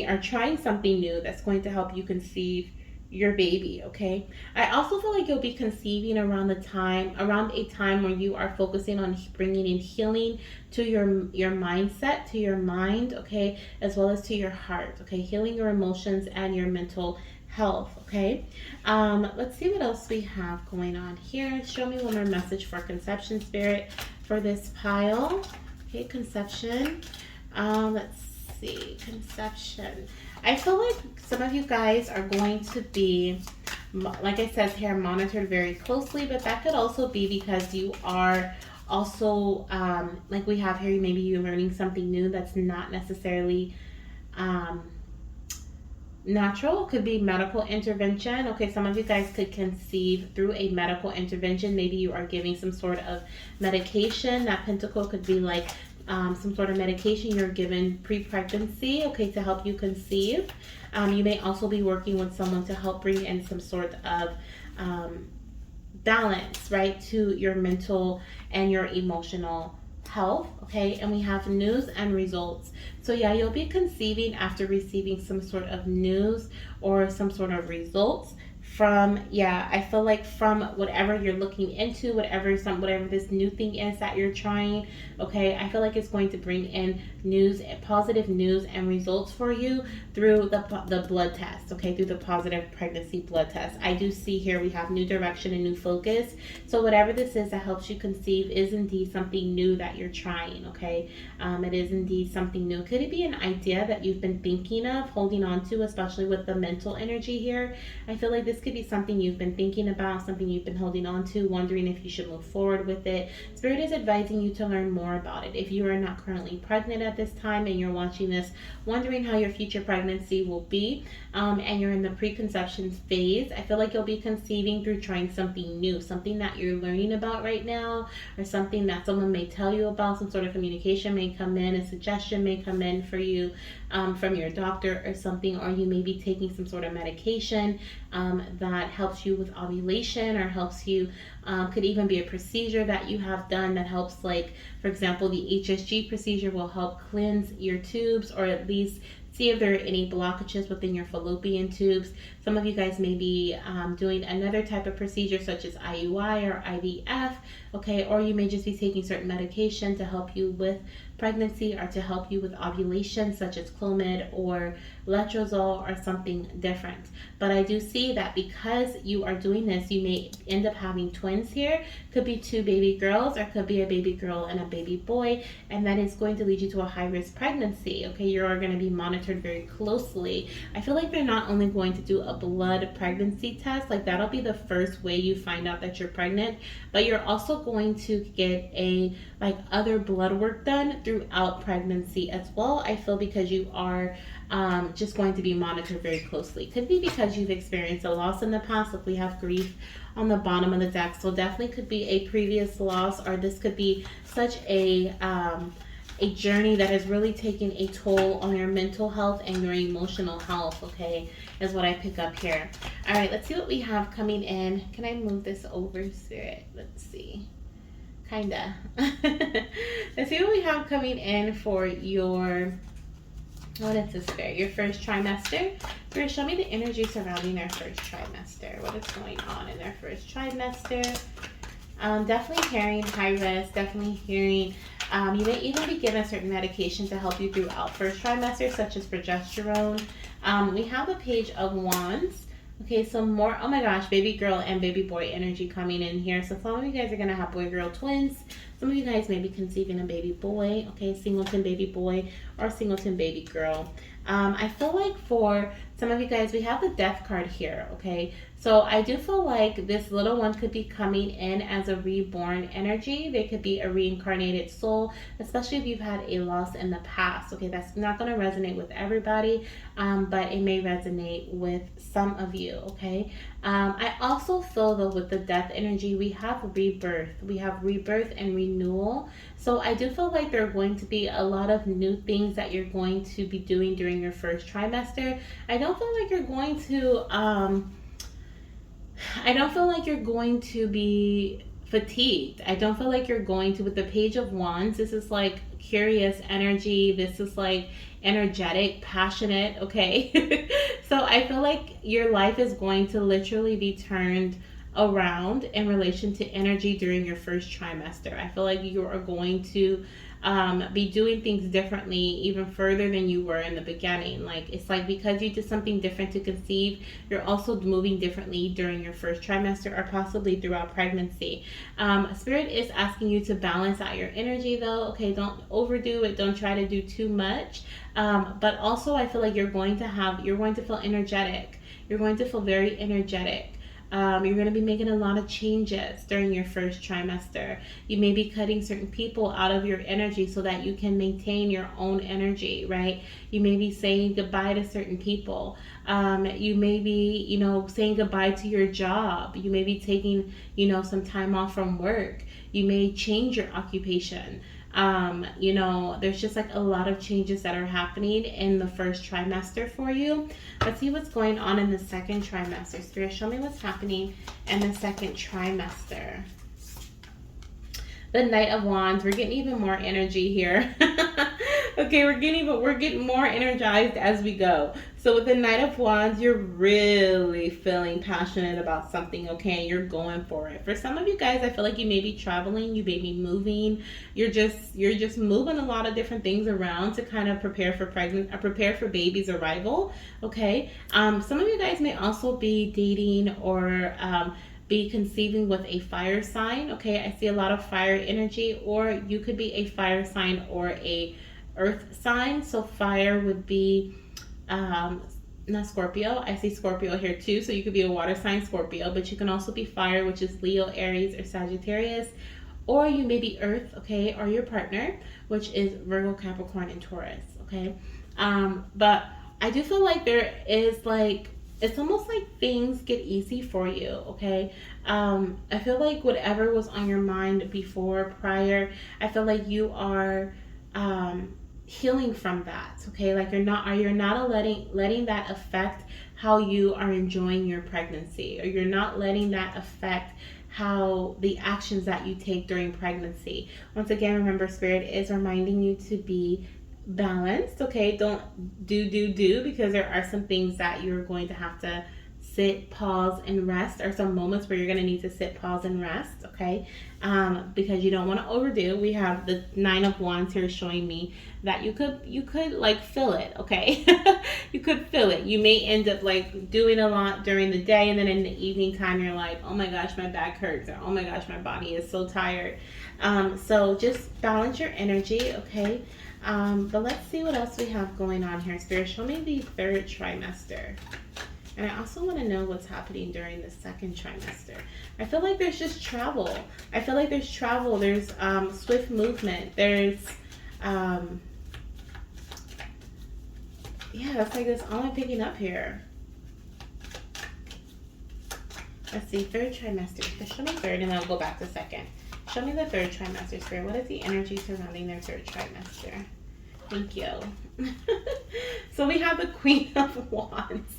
or trying something new that's going to help you conceive your baby, okay? I also feel like you'll be conceiving around a time where you are focusing on bringing in healing to your mindset, to your mind, okay, as well as to your heart, okay? Healing your emotions and your mental health, okay? Let's see what else we have going on here. Show me one more message for conception, spirit, for this pile. Okay, conception. Let's see, conception. I feel like some of you guys are going to be, like I said here, monitored very closely, but that could also be because you are also, like we have here, maybe you're learning something new that's not necessarily natural. It could be medical intervention. Okay, some of you guys could conceive through a medical intervention. Maybe you are giving some sort of medication. That pentacle could be like some sort of medication you're given pre-pregnancy, okay, to help you conceive. You may also be working with someone to help bring in some sort of balance, right, to your mental and your emotional health, okay? And we have news and results. So yeah, you'll be conceiving after receiving some sort of news or some sort of results from, I feel like from whatever you're looking into, whatever this new thing is that you're trying, okay? I feel like it's going to bring in news, positive news and results for you through the blood test, okay? Through the positive pregnancy blood test. I do see here we have new direction and new focus. So whatever this is that helps you conceive is indeed something new that you're trying, okay? It is indeed something new. Could it be an idea that you've been thinking of, holding on to, especially with the mental energy here? I feel like this could be something you've been thinking about, something you've been holding on to, wondering if you should move forward with it. Spirit is advising you to learn more about it. If you are not currently pregnant at this time and you're watching this, wondering how your future pregnancy will be, and you're in the preconception phase, I feel like you'll be conceiving through trying something new, something that you're learning about right now, or something that someone may tell you about. Some sort of communication may come in, a suggestion may come in for you from your doctor or something, or you may be taking some sort of medication that helps you with ovulation, or helps you, could even be a procedure that you have done that helps, like, for example, the HSG procedure will help cleanse your tubes, or at least see if there are any blockages within your fallopian tubes. Some of you guys may be doing another type of procedure such as IUI or IVF, okay, or you may just be taking certain medication to help you with pregnancy or to help you with ovulation, such as Clomid or Letrozole or something different. But I do see that because you are doing this, you may end up having twins here. Could be 2 baby girls, or could be a baby girl and a baby boy, and that is going to lead you to a high-risk pregnancy, okay? You are going to be monitored very closely. I feel like they're not only going to do a blood pregnancy test, like that'll be the first way you find out that you're pregnant, but you're also going to get other blood work done throughout pregnancy as well, I feel, because you are just going to be monitored very closely. Could be because you've experienced a loss in the past, if we have grief on the bottom of the deck. So definitely could be a previous loss, or this could be such a journey that has really taken a toll on your mental health and your emotional health, okay, is what I pick up here. All right, let's see what we have coming in. Can I move this over, Spirit? Let's see. Kinda. Let's see what we have coming in for your, what is this, Spirit? Your first trimester. Spirit, show me the energy surrounding their first trimester. What is going on in their first trimester? Definitely hearing high risk, definitely hearing, you may even be given certain medication to help you throughout first trimester, such as progesterone. We have the Page of Wands, Okay, so more, oh my gosh, baby girl and baby boy energy coming in here. So some of you guys are going to have boy girl twins. Some of you guys may be conceiving a baby boy, okay, singleton baby boy or singleton baby girl. I feel like for some of you guys, we have the death card here, okay? So I do feel like this little one could be coming in as a reborn energy. They could be a reincarnated soul, especially if you've had a loss in the past, okay? That's not going to resonate with everybody, but it may resonate with some of you, okay? I also feel though with the death energy, we have rebirth. We have rebirth and renewal. So I do feel like there are going to be a lot of new things that you're going to be doing during your first trimester. I don't feel like you're going to be fatigued. I don't feel like you're going to, with the Page of Wands, this is like curious energy. This is like energetic, passionate, okay? So I feel like your life is going to literally be turned around in relation to energy during your first trimester. I feel like you are going to be doing things differently even further than you were in the beginning. Like it's like because you did something different to conceive, you're also moving differently during your first trimester or possibly throughout pregnancy. Spirit is asking you to balance out your energy though. Okay, don't overdo it. Don't try to do too much. But also I feel like you're going to feel energetic. You're going to feel very energetic. You're going to be making a lot of changes during your first trimester. You may be cutting certain people out of your energy so that you can maintain your own energy, right? You may be saying goodbye to certain people. You may be, saying goodbye to your job. You may be taking, some time off from work. You may change your occupation. There's just like a lot of changes that are happening in the first trimester for you. Let's see what's going on in the second trimester. Spirit, show me what's happening in the second trimester. The Knight of Wands. We're getting even more energy here. Okay, we're getting more energized as we go. So with the Knight of Wands, you're really feeling passionate about something, okay? And you're going for it. For some of you guys, I feel like you may be traveling, you may be moving. You're just moving a lot of different things around to kind of prepare for baby's arrival, okay? Some of you guys may also be dating or be conceiving with a fire sign, okay? I see a lot of fire energy, or you could be a fire sign or a earth sign. So fire would be not Scorpio. I see Scorpio here too. So you could be a water sign, Scorpio, but you can also be fire, which is Leo, Aries, or Sagittarius. Or you may be earth, okay, or your partner, which is Virgo, Capricorn, and Taurus, okay? But I do feel like there is like, it's almost like things get easy for you, okay? I feel like whatever was on your mind before, prior, I feel like you are healing from that, okay? Like you're not letting that affect how you are enjoying your pregnancy, or you're not letting that affect how the actions that you take during pregnancy. Once again, remember, Spirit is reminding you to be balanced, okay? Don't do, because there are some things that you're going to have to sit, pause, and rest, or some moments where you're going to need to sit, pause, and rest, okay? Because you don't want to overdo. We have the Nine of Wands here showing me that you could like feel it, okay? You could feel it. You may end up like doing a lot during the day, and then in the evening time you're like, oh my gosh, my back hurts, or oh my gosh, my body is so tired. So just balance your energy, okay? But let's see what else we have going on here. Spirit, show me the third trimester. And I also want to know what's happening during the second trimester. I feel like there's just travel. There's swift movement. There's, that's like that's all I'm picking up here. Let's see, third trimester. Show me third, and then I'll go back to second. Show me the third trimester, Spirit. What is the energy surrounding their third trimester? Thank you. So we have the Queen of Wands,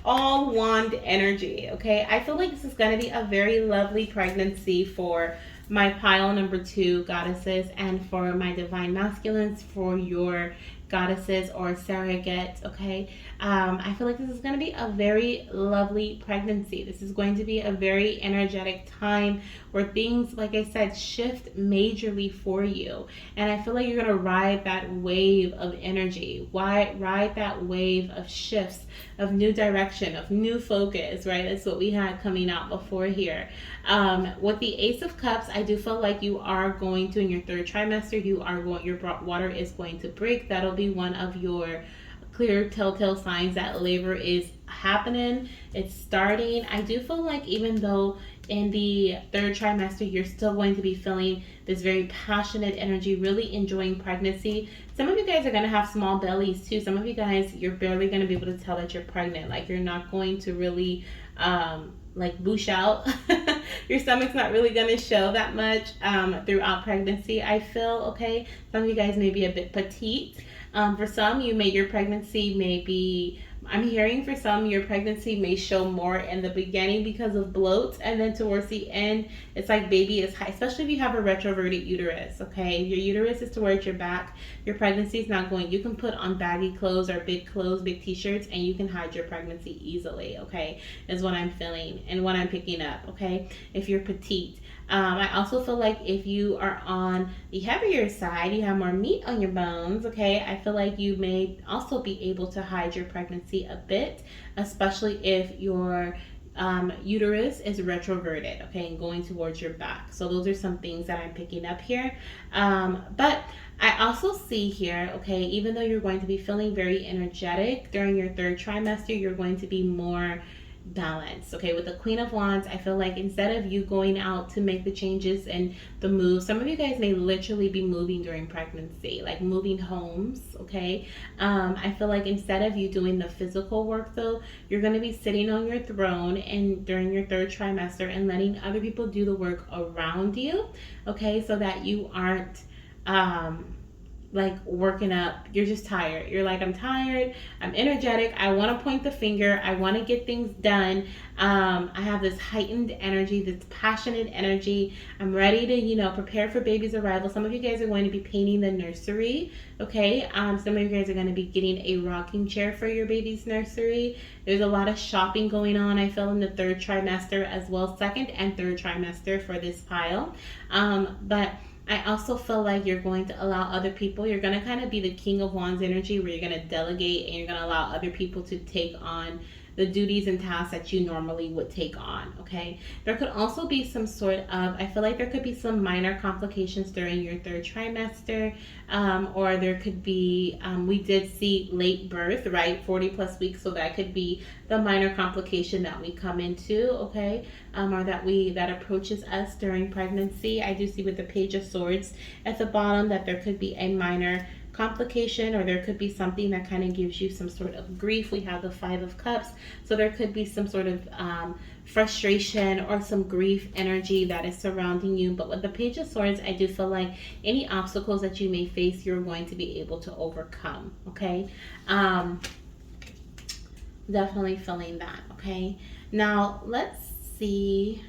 all wand energy, okay? I feel like this is going to be a very lovely pregnancy for my pile number 2 goddesses, and for my divine masculines, for your goddesses or surrogates, okay? I feel like this is going to be a very lovely pregnancy. This is going to be a very energetic time where things, like I said, shift majorly for you. And I feel like you're going to ride that wave of energy, ride that wave of shifts, of new direction, of new focus, right? That's what we had coming out before here. With the Ace of Cups, I do feel like you are going to, in your third trimester, your water is going to break. That'll be one of your clear telltale signs that labor is happening. It's starting. I do feel like even though in the third trimester you're still going to be feeling this very passionate energy, really enjoying pregnancy. Some of you guys are going to have small bellies too. Some of you guys, you're barely going to be able to tell that you're pregnant. Like, you're not going to really like boosh out. Your stomach's not really going to show that much throughout pregnancy, I feel. Okay, some of you guys may be a bit petite. For some, your pregnancy may be, I'm hearing for some, your pregnancy may show more in the beginning because of bloat, and then towards the end, it's like baby is high, especially if you have a retroverted uterus, okay? If your uterus is towards your back, your pregnancy is not going, you can put on baggy clothes, big t-shirts, and you can hide your pregnancy easily, okay? Is what I'm feeling and what I'm picking up, okay? If you're petite. I also feel like if you are on the heavier side, you have more meat on your bones, okay? I feel like you may also be able to hide your pregnancy a bit, especially if your uterus is retroverted, okay, and going towards your back. So those are some things that I'm picking up here. But I also see here, okay, even though you're going to be feeling very energetic during your third trimester, you're going to be more balance, okay? With the Queen of Wands, I feel like instead of you going out to make the changes and the moves, some of you guys may literally be moving during pregnancy, like moving homes, okay? I feel like instead of you doing the physical work though, you're going to be sitting on your throne and during your third trimester and letting other people do the work around you, okay? So that you aren't like working up, you're just tired. You're like, I'm tired, I'm energetic, I want to point the finger, I want to get things done. I have this heightened energy, this passionate energy. I'm ready to, prepare for baby's arrival. Some of you guys are going to be painting the nursery, okay? Some of you guys are going to be getting a rocking chair for your baby's nursery. There's a lot of shopping going on, I feel, in the third trimester as well, second and third trimester for this pile. But I also feel like you're going to allow other people, you're going to kind of be the King of Wands energy where you're going to delegate and you're going to allow other people to take on the duties and tasks that you normally would take on, okay? There could also be some sort of, I feel like there could be some minor complications during your third trimester, or there could be, we did see late birth, right? 40 plus weeks, so that could be the minor complication that we come into, okay? Or that approaches us during pregnancy. I do see with the Page of Swords at the bottom that there could be a minor complication, or there could be something that kind of gives you some sort of grief. We have the Five of Cups, so there could be some sort of frustration or some grief energy that is surrounding you. But with the Page of Swords, I do feel like any obstacles that you may face, you're going to be able to overcome, okay? Definitely feeling that, okay? Now, let's see.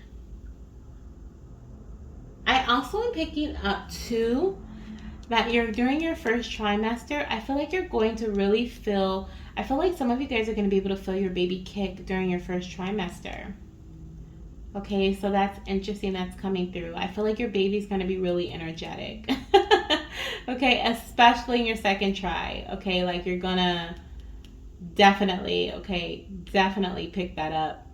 I also am picking up too that during your first trimester, I feel like you're going to really feel, I feel like some of you guys are going to be able to feel your baby kick during your first trimester. Okay, so that's interesting, that's coming through. I feel like your baby's going to be really energetic. Okay, especially in your second try. Okay, like you're going to definitely pick that up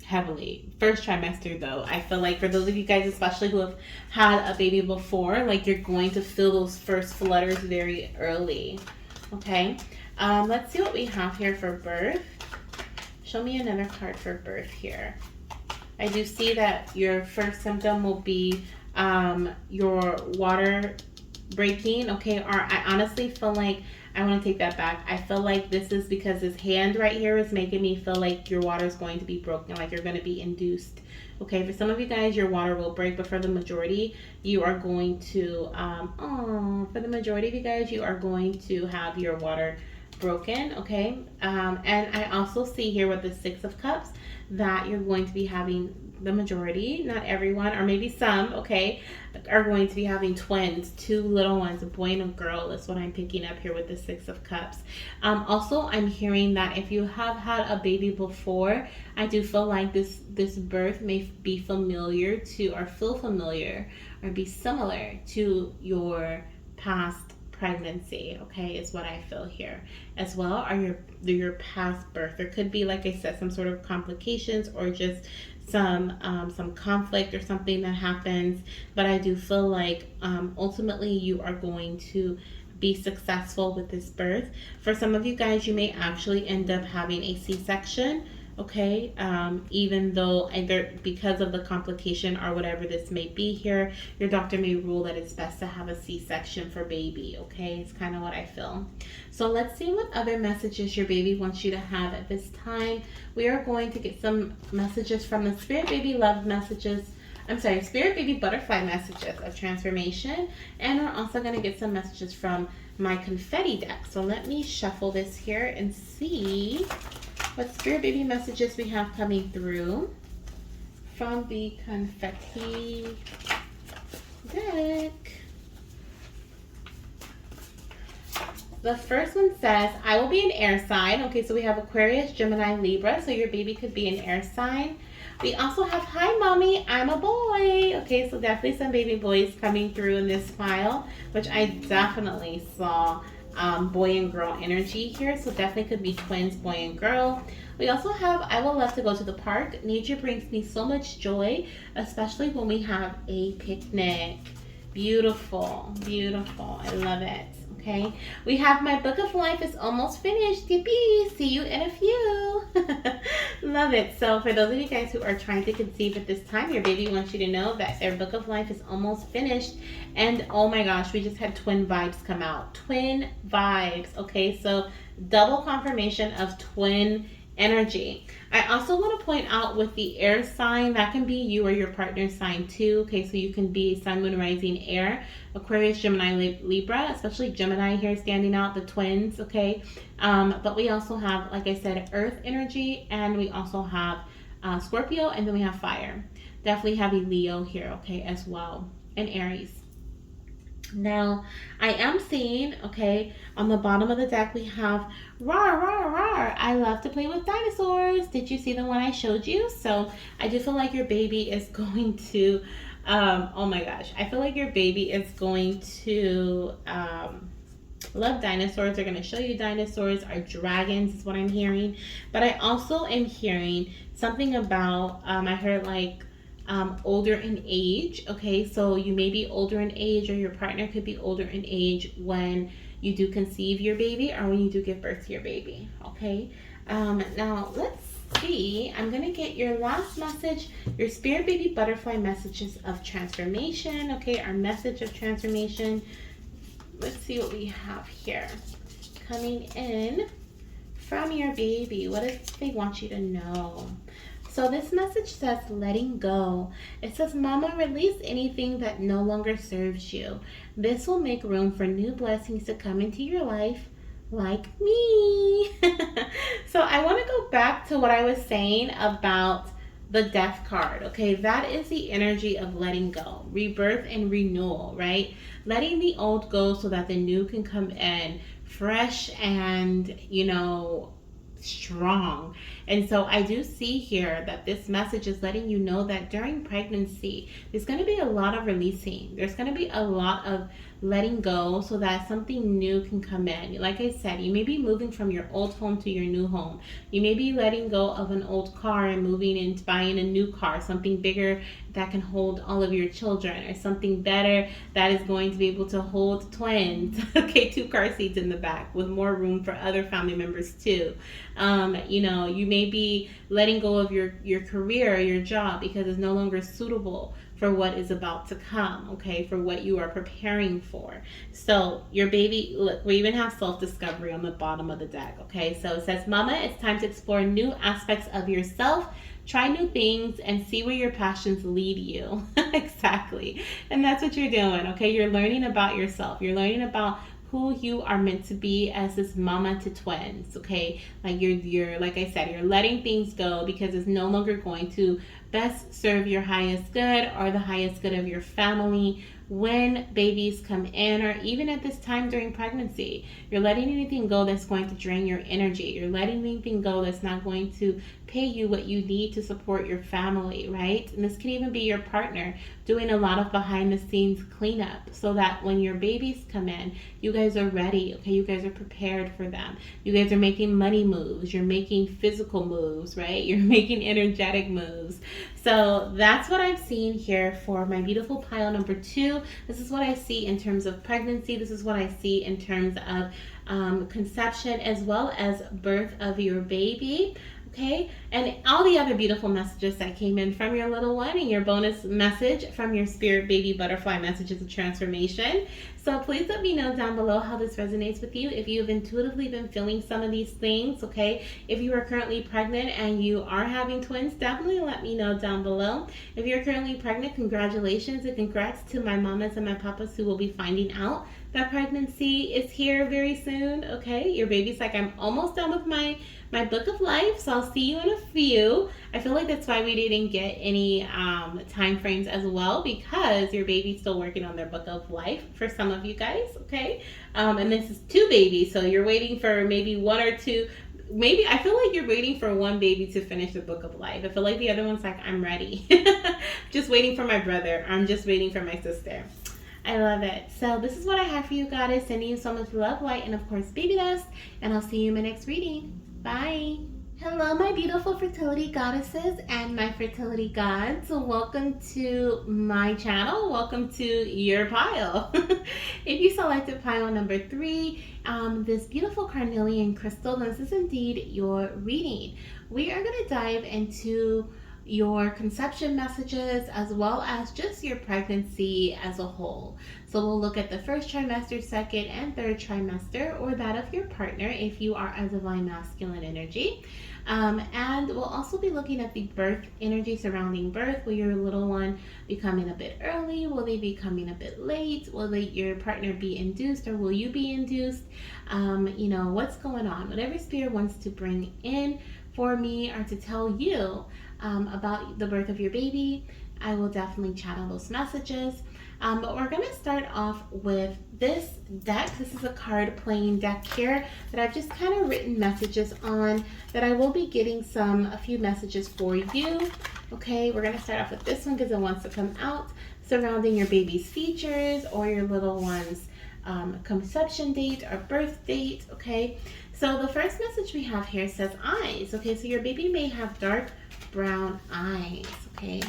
heavily. First trimester though, I feel like for those of you guys especially who have had a baby before, like you're going to feel those first flutters very early. Okay, let's see what we have here for birth. Show me another card for birth here. I do see that your first symptom will be your water breaking, okay? Or I honestly feel like, I want to take that back. I feel like this is because this hand right here is making me feel like your water is going to be broken, like you're going to be induced. Okay, for some of you guys, your water will break, but for the majority, you are going to, for the majority of you guys, you are going to have your water broken, okay? And I also see here with the Six of Cups that you're going to be having the majority, not everyone, or maybe some, okay, are going to be having twins, two little ones, a boy and a girl is what I'm picking up here with the Six of Cups. Also, I'm hearing that if you have had a baby before, I do feel like this birth may be familiar to, or feel familiar, or be similar to your past pregnancy, okay, is what I feel here as well, or your past birth. There could be, like I said, some sort of complications or just some conflict or something that happens, but I do feel like ultimately you are going to be successful with this birth. For some of you guys, you may actually end up having a C-section, okay, even though either because of the complication or whatever this may be here, your doctor may rule that it's best to have a C-section for baby, okay? It's kind of what I feel. So let's see what other messages your baby wants you to have at this time. We are going to get some messages from the Spirit Baby Love messages. I'm sorry, Spirit Baby Butterfly messages of transformation. And we're also going to get some messages from my confetti deck. So let me shuffle this here and see what Spirit Baby messages we have coming through from the confetti deck. The first one says, I will be an air sign. Okay, so we have Aquarius, Gemini, Libra. So your baby could be an air sign. We also have, hi mommy, I'm a boy. Okay, so definitely some baby boys coming through in this file, which I definitely saw boy and girl energy here. So definitely could be twins, boy and girl. We also have, I will love to go to the park. Nature brings me so much joy, especially when we have a picnic. Beautiful, beautiful. I love it. Okay, we have my book of life is almost finished. Yippee! See you in a few. Love it. So for those of you guys who are trying to conceive at this time, your baby wants you to know that their book of life is almost finished. And oh my gosh, we just had twin vibes come out. Twin vibes. Okay, so double confirmation of twin energy. I also want to point out with the air sign, that can be you or your partner's sign too. Okay, so you can be Sun, Moon, Rising, Air, Aquarius, Gemini, Libra, especially Gemini here standing out, the twins, okay? But we also have, like I said, Earth energy, and we also have Scorpio, and then we have fire. Definitely have a Leo here, okay, as well, and Aries. Now, I am seeing, okay, on the bottom of the deck, we have rawr, rawr, rawr. I love to play with dinosaurs. Did you see the one I showed you? So I do feel like your baby is going to, oh my gosh, I feel like your baby is going to love dinosaurs. They're going to show you dinosaurs or dragons is what I'm hearing. But I also am hearing something about, I heard like, older in age. Okay, so you may be older in age, or your partner could be older in age when you do conceive your baby or when you do give birth to your baby. Okay, now let's see. I'm gonna get your last message, your Spirit Baby Butterfly messages of transformation. Okay, our message of transformation. Let's see what we have here coming in from your baby. What does they want you to know? So this message says letting go. It says, Mama, release anything that no longer serves you. This will make room for new blessings to come into your life, like me. So I want to go back to what I was saying about the Death card. Okay, that is the energy of letting go, rebirth and renewal, right? Letting the old go so that the new can come in fresh and, you know, strong. And so I do see here that this message is letting you know that during pregnancy, there's going to be a lot of releasing. There's going to be a lot of letting go so that something new can come in. Like I said, you may be moving from your old home to your new home. You may be letting go of an old car and moving into buying a new car, something bigger that can hold all of your children, or something better that is going to be able to hold twins. Okay, 2 car seats in the back with more room for other family members too. You know, you may be letting go of your career or your job because it's no longer suitable for what is about to come, okay, for what you are preparing for. So your baby, look, we even have self-discovery on the bottom of the deck, okay? So it says, Mama, it's time to explore new aspects of yourself, try new things, and see where your passions lead you. Exactly. And that's what you're doing, okay? You're learning about yourself. You're learning about who you are meant to be as this mama to twins, okay? Like you're like I said, you're letting things go because it's no longer going to best serve your highest good or the highest good of your family when babies come in, or even at this time during pregnancy. You're letting anything go that's going to drain your energy. You're letting anything go that's not going to pay you what you need to support your family, right? And this can even be your partner doing a lot of behind the scenes cleanup so that when your babies come in, you guys are ready, okay? You guys are prepared for them. You guys are making money moves. You're making physical moves, right? You're making energetic moves. So that's what I'm seeing here for my beautiful pile number 2. This is what I see in terms of pregnancy. This is what I see in terms of conception as well as birth of your baby. Okay, and all the other beautiful messages that came in from your little one, and your bonus message from your spirit baby butterfly messages of transformation. So please let me know down below how this resonates with you. If you've intuitively been feeling some of these things, okay? If you are currently pregnant and you are having twins, definitely let me know down below. If you're currently pregnant, congratulations, and congrats to my mamas and my papas who will be finding out that pregnancy is here very soon, okay? Your baby's like, I'm almost done with my book of life, so I'll see you in a few. I feel like that's why we didn't get any time frames as well, because your baby's still working on their book of life for some of you guys, okay? And this is 2 babies, so you're waiting for maybe 1 or 2. Maybe I feel like you're waiting for 1 baby to finish the book of life. I feel like the other one's like, I'm ready. Just waiting for my brother. I'm just waiting for my sister. I love it. So this is what I have for you, Goddess. Sending you so much love, light, and of course, baby dust. And I'll see you in my next reading. Bye. Hello, my beautiful fertility goddesses and my fertility gods. Welcome to my channel. Welcome to your pile. If you selected pile number 3, this beautiful carnelian crystal, this is indeed your reading. We are going to dive into your conception messages as well as just your pregnancy as a whole. So we'll look at the first trimester, second and third trimester, or that of your partner if you are a divine masculine energy. And we'll also be looking at the birth energy surrounding birth. Will your little one be coming a bit early? Will they be coming a bit late? Will your partner be induced, or will you be induced? You know, what's going on? Whatever spirit wants to bring in for me or to tell you about the birth of your baby, I will definitely channel those messages. But we're going to start off with this deck. This is a card playing deck here that I've just kind of written messages on, that I will be getting a few messages for you. Okay, we're going to start off with this one because it wants to come out surrounding your baby's features or your little one's conception date or birth date. Okay, so the first message we have here says eyes. Okay, so your baby may have dark brown eyes. Okay,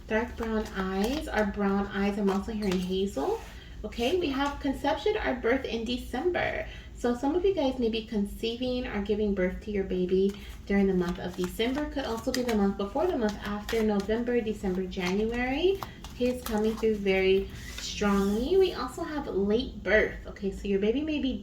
dark brown eyes or brown eyes. I'm also hearing hazel. Okay, we have conception or birth in December. So some of you guys may be conceiving or giving birth to your baby during the month of December. Could also be the month before, the month after, November, December, January. Okay, it's coming through very strongly. We also have late birth. Okay, so your baby may be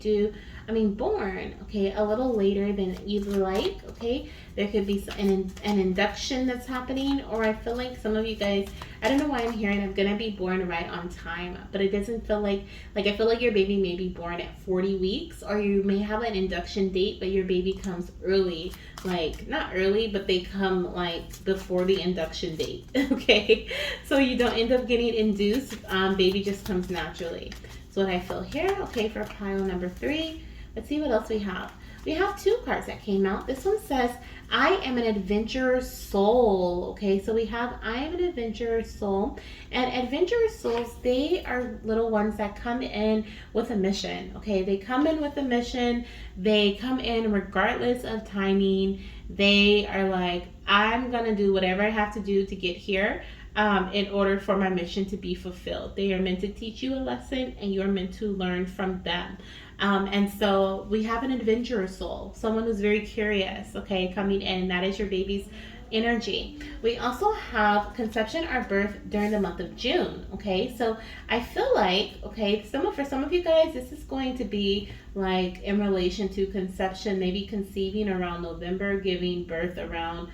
born, okay, a little later than you'd like. Okay, there could be an induction that's happening, or I feel like some of you guys, I don't know why I'm hearing I'm gonna be born right on time, but it doesn't feel like I feel like your baby may be born at 40 weeks, or you may have an induction date, but your baby comes early, like not early, but they come like before the induction date. Okay, so you don't end up getting induced, baby just comes naturally. So what I feel here. Okay, for pile number 3, let's see what else we have. We have 2 cards that came out. This one says, I am an adventurer soul. Okay, so we have I am an adventurer soul. And adventurer souls, they are little ones that come in with a mission. Okay, they come in with a mission. They come in regardless of timing. They are like, I'm going to do whatever I have to do to get here. In order for my mission to be fulfilled. They are meant to teach you a lesson, and you're meant to learn from them. And so we have an adventurer soul, someone who's very curious, okay, coming in. That is your baby's energy. We also have conception or birth during the month of June. Okay, so I feel like, okay, for some of you guys, this is going to be like in relation to conception, maybe conceiving around November, giving birth around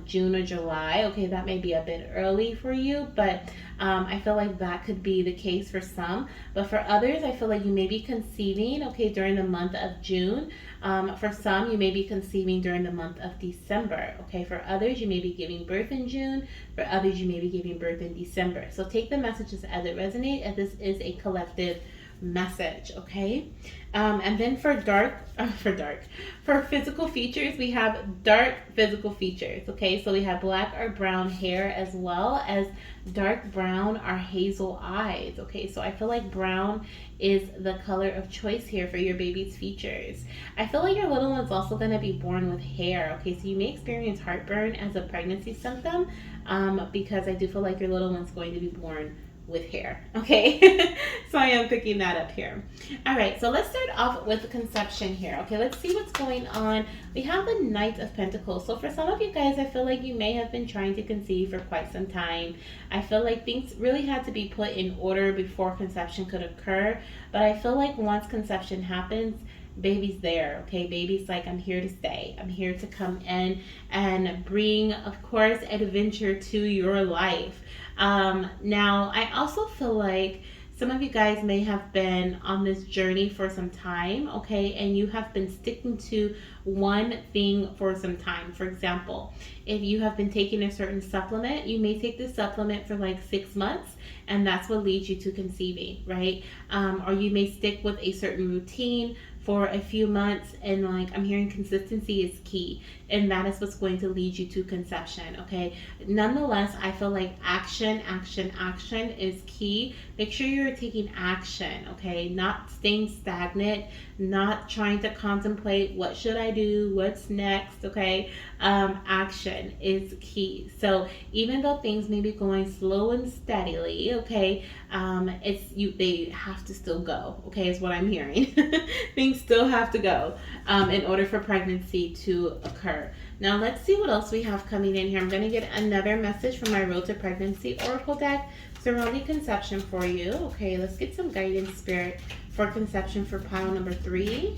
June or July. Okay, that may be a bit early for you, but I feel like that could be the case for some. But for others, I feel like you may be conceiving, okay, during the month of June. For some, you may be conceiving during the month of December. Okay, for others, you may be giving birth in June. For others, you may be giving birth in December. So take the messages as it resonates, as this is a collective message. Okay. And then for physical features, we have dark physical features. Okay, so we have black or brown hair, as well as dark brown or hazel eyes. Okay, so I feel like brown is the color of choice here for your baby's features. I feel like your little one's also going to be born with hair. Okay, so you may experience heartburn as a pregnancy symptom, because I do feel like your little one's going to be born with hair. Okay, so I am picking that up here. All right, so let's start off with conception here. Okay, let's see what's going on. We have the Knight of Pentacles. So for some of you guys, I feel like you may have been trying to conceive for quite some time. I feel like things really had to be put in order before conception could occur, but I feel like once conception happens, baby's there. Okay, baby's like, I'm here to stay. I'm here to come in and bring, of course, adventure to your life. Now, I also feel like some of you guys may have been on this journey for some time, okay, and you have been sticking to one thing for some time. For example, if you have been taking a certain supplement, you may take this supplement for like 6 months, and that's what leads you to conceiving, right? Or you may stick with a certain routine for a few months, and like I'm hearing consistency is key, and that is what's going to lead you to conception. Okay, nonetheless, I feel like action is key. Make sure you're taking action, okay, not staying stagnant, not trying to contemplate what should I do, what's next. Okay, action is key. So even though things may be going slow and steadily, okay, they have to still go. Okay, is what I'm hearing. Things still have to go in order for pregnancy to occur. Now let's see what else we have coming in here. I'm going to get another message from my Road to Pregnancy Oracle deck surrounding conception for you. Okay, let's get some guidance, Spirit, for conception for pile number 3.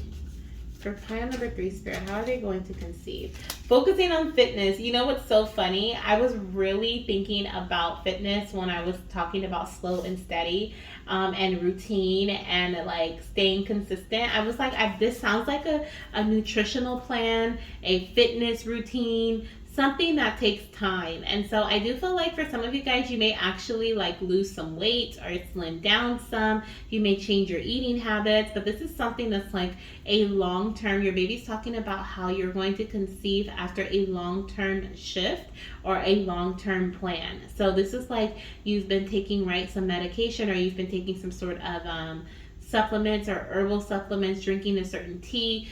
For pile number 3, Spirit, how are they going to conceive? Focusing on fitness. You know what's so funny? I was really thinking about fitness when I was talking about slow and steady, and routine, and like staying consistent. I was like, this sounds like a nutritional plan, a fitness routine, something that takes time. And so I do feel like for some of you guys, you may actually like lose some weight or slim down some. You may change your eating habits, but this is something that's like a long-term. Your baby's talking about how you're going to conceive after a long-term shift or a long-term plan. So this is like you've been taking, right, some medication, or you've been taking some sort of supplements or herbal supplements, drinking a certain tea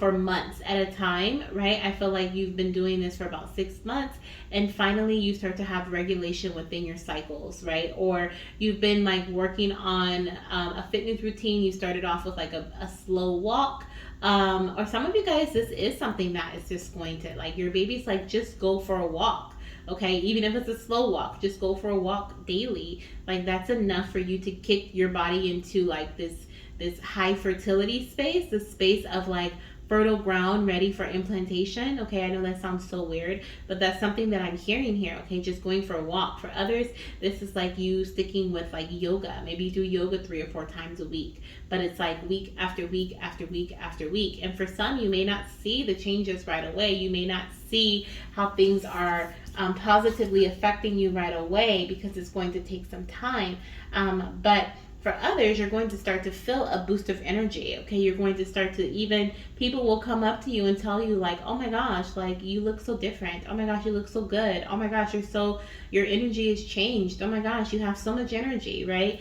for months at a time, right? I feel like you've been doing this for about 6 months, and finally you start to have regulation within your cycles, right? Or you've been like working on a fitness routine. You started off with like a slow walk. Or some of you guys, this is something that is just going to, like, your baby's like, just go for a walk. Okay, even if it's a slow walk, just go for a walk daily. Like, that's enough for you to kick your body into like this high fertility space, this space of like fertile ground ready for implantation. Okay, I know that sounds so weird, but that's something that I'm hearing here. Okay, just going for a walk. For others, this is like you sticking with like yoga. Maybe you do yoga 3 or 4 times a week, but it's like week after week after week after week. And for some, you may not see the changes right away. You may not see how things are positively affecting you right away, because it's going to take some time. But for others, you're going to start to feel a boost of energy. Okay, you're going to start to, even people will come up to you and tell you like, oh my gosh, like you look so different. Oh my gosh, you look so good. Oh my gosh, your energy has changed. Oh my gosh, you have so much energy, right?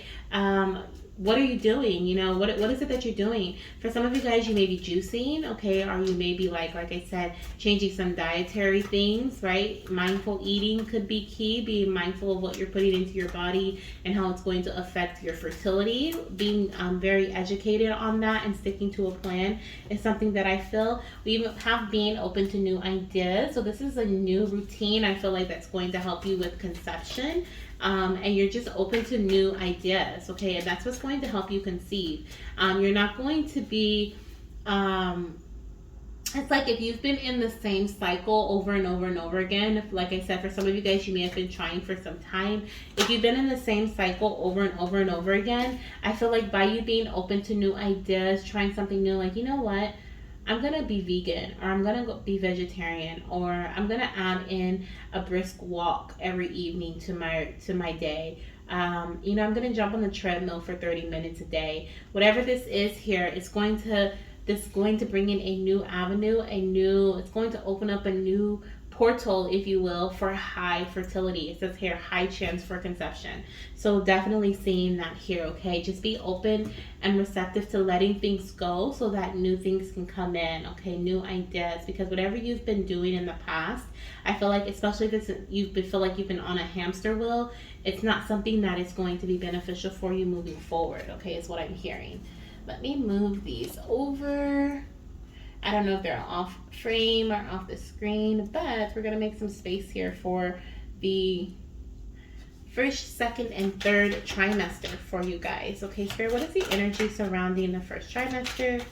What are you doing? You know, what is it that you're doing? For some of you guys, you may be juicing, okay, or you may be like I said, changing some dietary things, right? Mindful eating could be key. Being mindful of what you're putting into your body and how it's going to affect your fertility. Being very educated on that and sticking to a plan is something that I feel. We even have being open to new ideas. So this is a new routine. I feel like that's going to help you with conception. And you're just open to new ideas, okay? And that's what's going to help you conceive. You're not going to be It's like if you've been in the same cycle over and over and over again, if, like I said, for some of you guys, you may have been trying for some time. If you've been in the same cycle over and over and over again, I feel like by you being open to new ideas, trying something new, like, you know what? I'm gonna be vegan, or I'm gonna be vegetarian, or I'm gonna add in a brisk walk every evening to my day. You know, I'm gonna jump on the treadmill for 30 minutes a day. Whatever this is here, it's going to bring in a new avenue, it's going to open up a new portal, if you will, for high fertility. It says here, high chance for conception. So definitely seeing that here, okay? Just be open and receptive to letting things go so that new things can come in, okay? New ideas, because whatever you've been doing in the past, I feel like, especially if feel like you've been on a hamster wheel, it's not something that is going to be beneficial for you moving forward, okay, is what I'm hearing. Let me move these over. I don't know if they're off frame or off the screen, but we're going to make some space here for the first, second, and third trimester for you guys. Okay, Spirit, what is the energy surrounding the first trimester?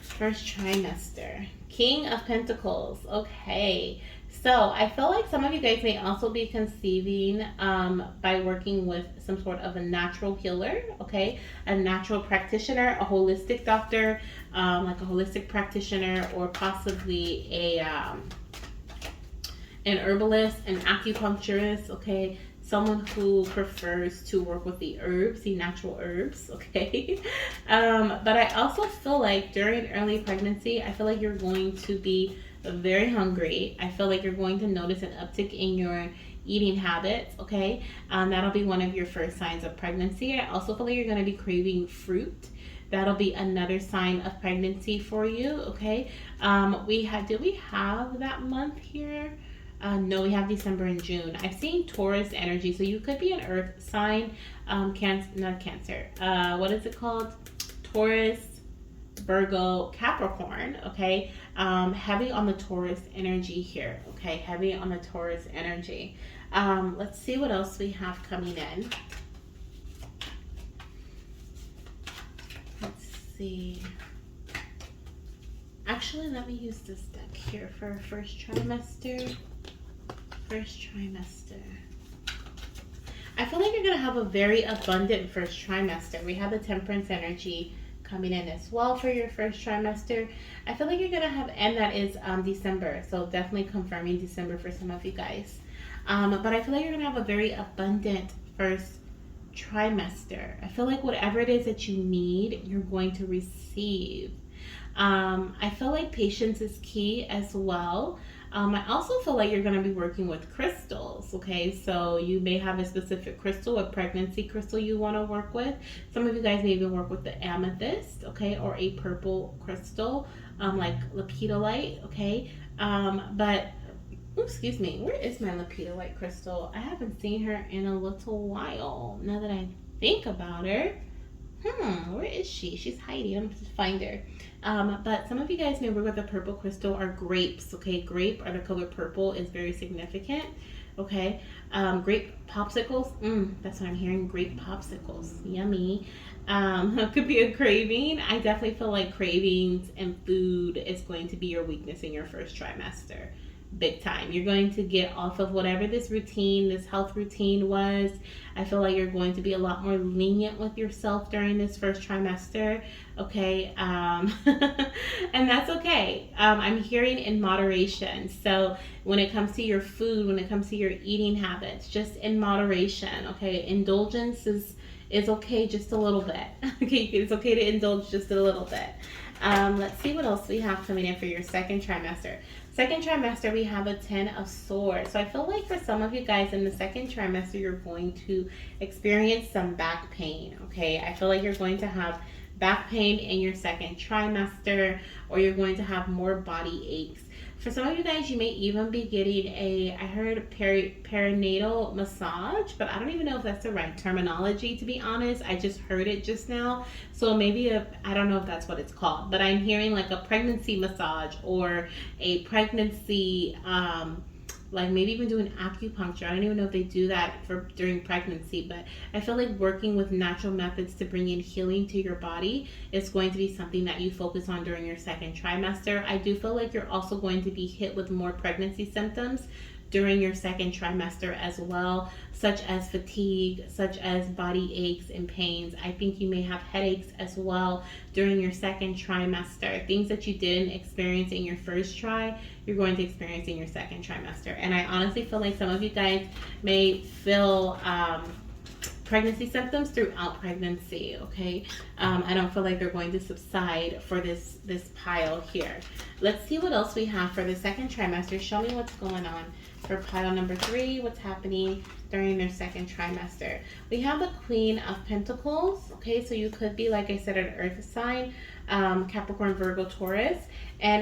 First trimester. King of Pentacles. Okay. So I feel like some of you guys may also be conceiving by working with some sort of a natural healer, okay? A natural practitioner, a holistic doctor, like a holistic practitioner, or possibly an herbalist, an acupuncturist, okay? Someone who prefers to work with the herbs, the natural herbs, okay? But I also feel like during early pregnancy, I feel like you're going to be very hungry. I feel like you're going to notice an uptick in your eating habits, okay? That'll be one of your first signs of pregnancy. I also feel like you're going to be craving fruit. That'll be another sign of pregnancy for you, okay? Did we have that month here? No, we have December and June. I've seen Taurus energy, so you could be an earth sign, not Cancer. What is it called? Taurus, Virgo, Capricorn, okay? Heavy on the Taurus energy here, okay? Heavy on the Taurus energy. Let's see what else we have coming in. Let's see. Actually, let me use this deck here for first trimester. First trimester. I feel like you're going to have a very abundant first trimester. We have the Temperance energy coming in as well for your first trimester. I feel like you're going to have, and that is December. So definitely confirming December for some of you guys. But I feel like you're going to have a very abundant first trimester. I feel like whatever it is that you need, you're going to receive. I feel like patience is key as well. I also feel like you're going to be working with crystals, okay? So you may have a specific crystal, a pregnancy crystal you want to work with. Some of you guys may even work with the amethyst, okay? Or a purple crystal, like lepidolite, okay? Excuse me, where is my lepidolite crystal? I haven't seen her in a little while, now that I think about her. Where is she? She's hiding. I'm just find her. But some of you guys may work with the purple crystal or grapes. Okay, grape or the color purple is very significant. Okay, grape popsicles. That's what I'm hearing. Grape popsicles. Yummy. Could be a craving. I definitely feel like cravings and food is going to be your weakness in your first trimester. Big time. You're going to get off of whatever this routine, this health routine was. I feel like you're going to be a lot more lenient with yourself during this first trimester, okay? And that's okay. I'm hearing in moderation. So when it comes to your food, when it comes to your eating habits, just in moderation, okay? Indulgence is okay just a little bit. Okay, it's okay to indulge just a little bit. Let's see what else we have coming in for your second trimester. Second trimester, we have a 10 of Swords. So I feel like for some of you guys in the second trimester, you're going to experience some back pain, okay? I feel like you're going to have back pain in your second trimester, or you're going to have more body aches. For some of you guys, you may even be getting I heard perinatal massage, but I don't even know if that's the right terminology, to be honest. I just heard it just now. So maybe I don't know if that's what it's called, but I'm hearing like a pregnancy massage or a pregnancy like maybe even doing acupuncture. I don't even know if they do that for during pregnancy, but I feel like working with natural methods to bring in healing to your body is going to be something that you focus on during your second trimester. I do feel like you're also going to be hit with more pregnancy symptoms during your second trimester as well, such as fatigue, such as body aches and pains. I think you may have headaches as well during your second trimester. Things that you didn't experience in your first try, you're going to experience in your second trimester. And I honestly feel like some of you guys may feel pregnancy symptoms throughout pregnancy. Okay, I don't feel like they're going to subside for this pile here. Let's see what else we have for the second trimester. Show me what's going on for pile number 3. What's happening during their second trimester? We have the Queen of Pentacles. Okay, so you could be, like I said, an earth sign, Capricorn, Virgo, Taurus,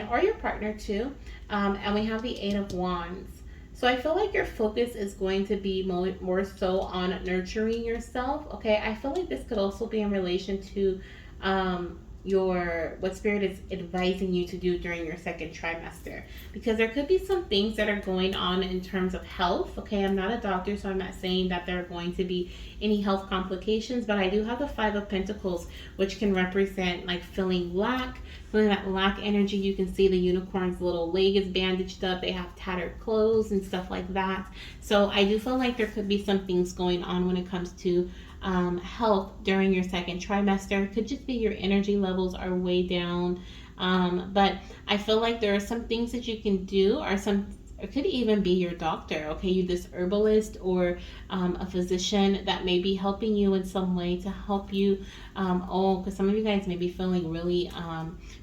or your partner too. And we have the 8 of Wands. So I feel like your focus is going to be more so on nurturing yourself. Okay, I feel like this could also be in relation to what Spirit is advising you to do during your second trimester, because there could be some things that are going on in terms of health. Okay, I'm not a doctor, so I'm not saying that there are going to be any health complications, but I do have the 5 of Pentacles, which can represent like feeling that lack energy. You can see the unicorn's little leg is bandaged up. They have tattered clothes and stuff like that. So I do feel like there could be some things going on when it comes to health during your second trimester. It could just be your energy levels are way down. But I feel like there are some things that you can do, it could even be your doctor, okay, this herbalist or a physician that may be helping you in some way to help you. Because some of you guys may be feeling really,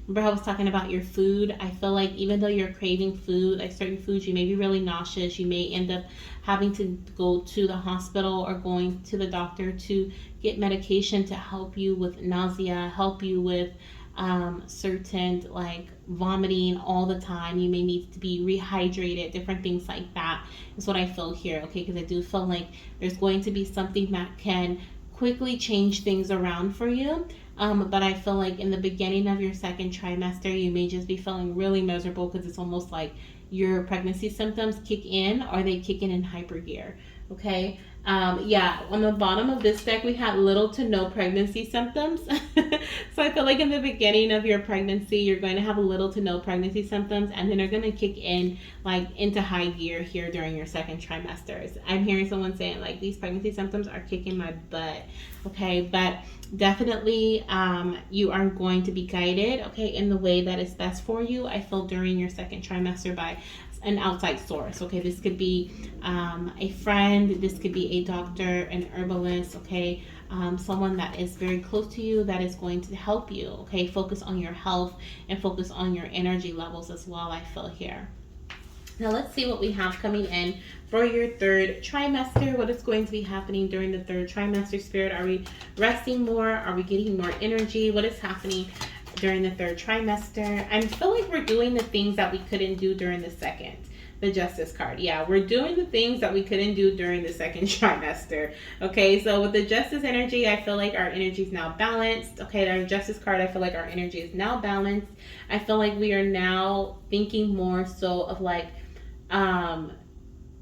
remember I was talking about your food? I feel like even though you're craving food, like certain foods, you may be really nauseous. You may end up having to go to the hospital or going to the doctor to get medication to help you with nausea, help you with certain like vomiting all the time. You may need to be rehydrated, different things like that is what I feel here. Okay, because I do feel like there's going to be something that can quickly change things around for you. But I feel like in the beginning of your second trimester, you may just be feeling really miserable because it's almost like your pregnancy symptoms kick in, or they kick in hyper gear. Okay. Yeah, on the bottom of this deck, we had little to no pregnancy symptoms. So I feel like in the beginning of your pregnancy, you're going to have little to no pregnancy symptoms, and then they're going to kick in like into high gear here during your second trimesters. I'm hearing someone saying like these pregnancy symptoms are kicking my butt. Okay, but definitely you are going to be guided, okay, in the way that is best for you. I feel during your second trimester by an outside source. Okay, this could be a friend, this could be a doctor, an herbalist, okay, someone that is very close to you that is going to help you. Okay, focus on your health and focus on your energy levels as well, I feel here. Now let's see what we have coming in for your third trimester. What is going to be happening during the third trimester, Spirit? Are we resting more? Are we getting more energy? What is happening during the third trimester? I feel like we're doing the things that we couldn't do during the second. The Justice card. Yeah, we're doing the things that we couldn't do during the second trimester. Okay, so with the Justice energy, I feel like our energy is now balanced. Okay, our Justice card, I feel like our energy is now balanced. I feel like we are now thinking more so of like,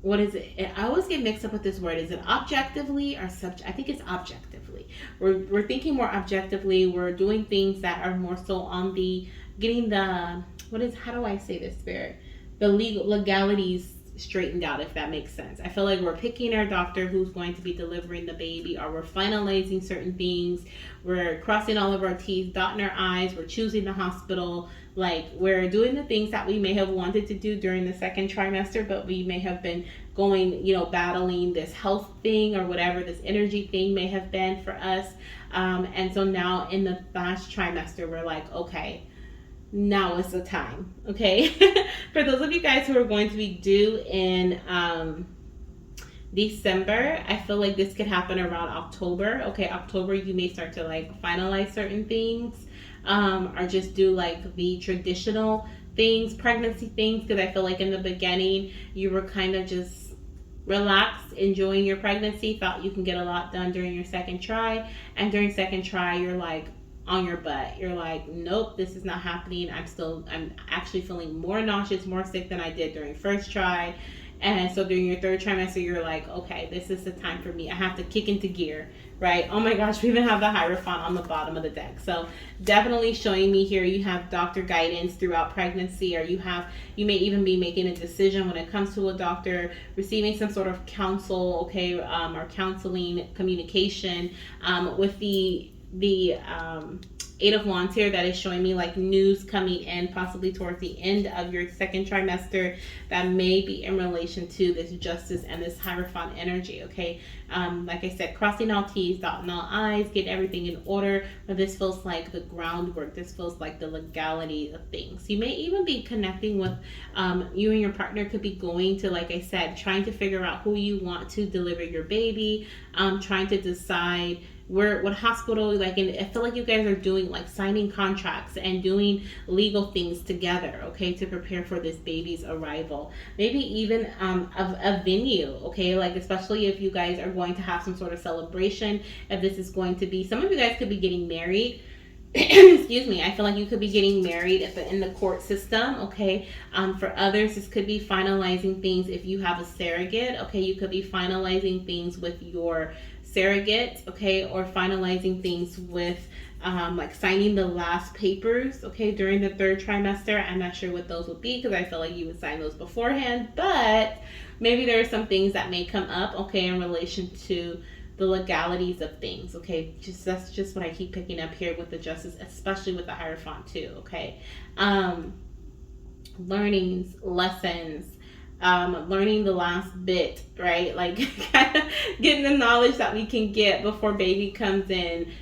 what is it? I always get mixed up with this word. Is it objectively or subject? I think it's objectively. We're thinking more objectively. We're doing things that are more so on the getting the, how do I say this, Spirit? The legalities straightened out, if that makes sense. I feel like we're picking our doctor who's going to be delivering the baby, or we're finalizing certain things. We're crossing all of our T's, dotting our I's. We're choosing the hospital. Like, we're doing the things that we may have wanted to do during the second trimester, but we may have been going, battling this health thing or whatever this energy thing may have been for us. And so now in the last trimester, we're like, okay, now is the time. Okay. For those of you guys who are going to be due in December, I feel like this could happen around October. Okay, October, you may start to like finalize certain things, or just do like the traditional things, pregnancy things, because I feel like in the beginning you were kind of just relaxed, enjoying your pregnancy, thought you can get a lot done during your second try, and during second try you're like on your butt. You're like, nope, this is not happening. I'm actually feeling more nauseous, more sick than I did during first try. And so during your third trimester, you're like, okay, this is the time for me. I have to kick into gear, right? Oh my gosh, we even have the Hierophant on the bottom of the deck. So definitely showing me here you have doctor guidance throughout pregnancy, or you may even be making a decision when it comes to a doctor, receiving some sort of counsel, okay, or counseling, communication, with the Eight of Wands here, that is showing me like news coming in possibly towards the end of your second trimester that may be in relation to this Justice and this Hierophant energy, okay? Like I said, crossing all T's, dotting all I's, get everything in order, but this feels like the groundwork. This feels like the legality of things. You may even be connecting with, you and your partner could be going to, like I said, trying to figure out who you want to deliver your baby, trying to decide what hospital, like, and I feel like you guys are doing like signing contracts and doing legal things together, okay, to prepare for this baby's arrival. Maybe even a venue, okay, like especially if you guys are going to have some sort of celebration, if this is going to be, some of you guys could be getting married. Excuse me, I feel like you could be getting married in the court system, okay? For others, this could be finalizing things. If you have a surrogate, okay, you could be finalizing things with your surrogate, okay, or finalizing things with like signing the last papers, okay, during the third trimester. I'm not sure what those would be because I feel like you would sign those beforehand, but maybe there are some things that may come up, okay, in relation to the legalities of things, okay? That's just what I keep picking up here with the Justice, especially with the Hierophant too, okay? Learnings, lessons, learning the last bit, right? Like kind of getting the knowledge that we can get before baby comes in,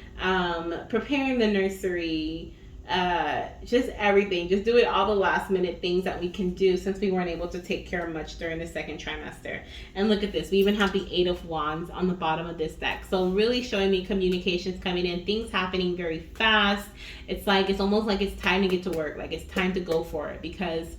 preparing the nursery, just everything. Just doing all the last minute things that we can do since we weren't able to take care of much during the second trimester. And look at this. We even have the Eight of Wands on the bottom of this deck. So really showing me communications coming in, things happening very fast. It's almost like it's time to get to work. Like it's time to go for it, because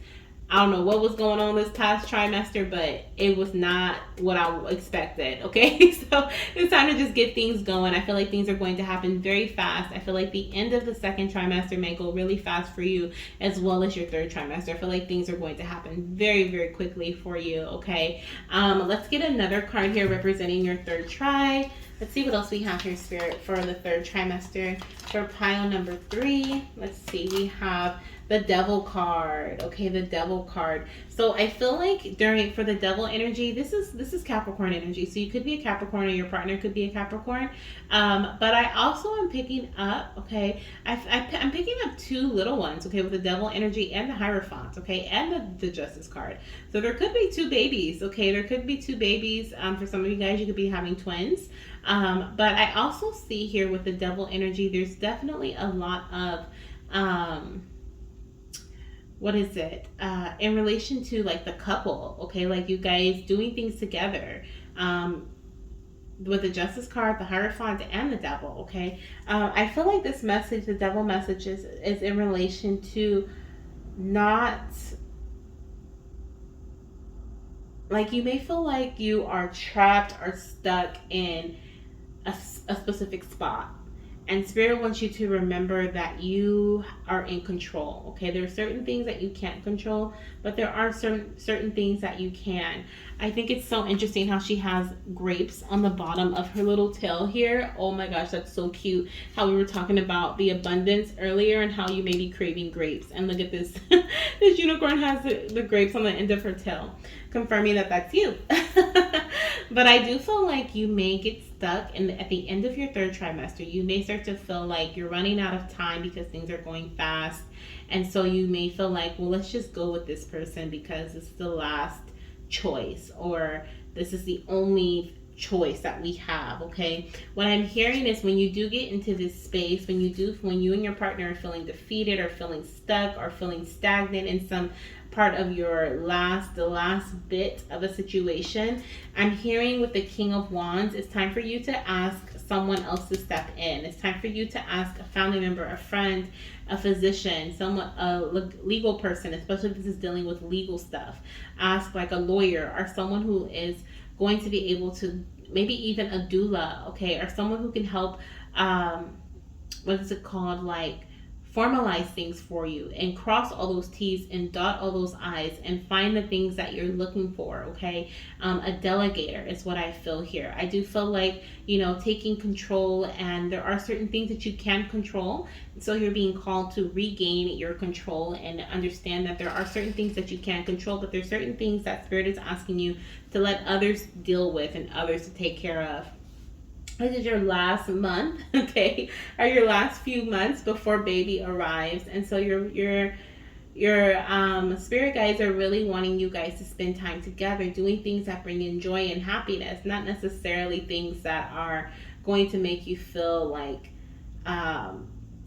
I don't know what was going on this past trimester, but it was not what I expected, okay? So it's time to just get things going. I feel like things are going to happen very fast. I feel like the end of the second trimester may go really fast for you, as well as your third trimester. I feel like things are going to happen very, very quickly for you, okay? Let's get another card here representing your third tri. Let's see what else we have here, Spirit, for the third trimester. For pile number 3, let's see, we have the Devil card. Okay, the Devil card. So I feel like for the Devil energy, this is Capricorn energy. So you could be a Capricorn, or your partner could be a Capricorn. But I also am picking up, okay, I'm picking up 2 little ones, okay, with the Devil energy and the Hierophant, okay, and the Justice card. So there could be 2 babies, okay, there could be 2 babies. For some of you guys, you could be having twins. But I also see here with the Devil energy, there's definitely a lot of, in relation to like the couple, okay, like you guys doing things together, with the Justice card, the Hierophant, and the Devil, okay. I feel like this message, the Devil message, is in relation to not, like, you may feel like you are trapped or stuck in a specific spot. And Spirit wants you to remember that you are in control, okay? There are certain things that you can't control, but there are certain things that you can. I think it's so interesting how she has grapes on the bottom of her little tail here. Oh my gosh, that's so cute. How we were talking about the abundance earlier and how you may be craving grapes. And look at this. This unicorn has the grapes on the end of her tail, confirming that that's you. But I do feel like you may get stuck at the end of your third trimester. You may start to feel like you're running out of time because things are going fast. And so you may feel like, well, let's just go with this person because it's the last choice, or this is the only choice that we have, okay? What I'm hearing is when you do get into this space, when you and your partner are feeling defeated or feeling stuck or feeling stagnant in some part of the last bit of a situation, I'm hearing with the King of Wands, it's time for you to ask someone else to step in. It's time for you to ask a family member, a friend, a physician, a legal person, especially if this is dealing with legal stuff. Ask like a lawyer or someone who is going to be able to, maybe even a doula, okay, or someone who can help, what is it called, like formalize things for you and cross all those T's and dot all those I's and find the things that you're looking for, okay? A delegator is what I feel here. I do feel like, you know, taking control, and there are certain things that you can control. So you're being called to regain your control and understand that there are certain things that you can't control, but there's certain things that Spirit is asking you to let others deal with and others to take care of. This is your last month, okay, or your last few months before baby arrives, and so your spirit guides are really wanting you guys to spend time together, doing things that bring in joy and happiness, not necessarily things that are going to make you feel like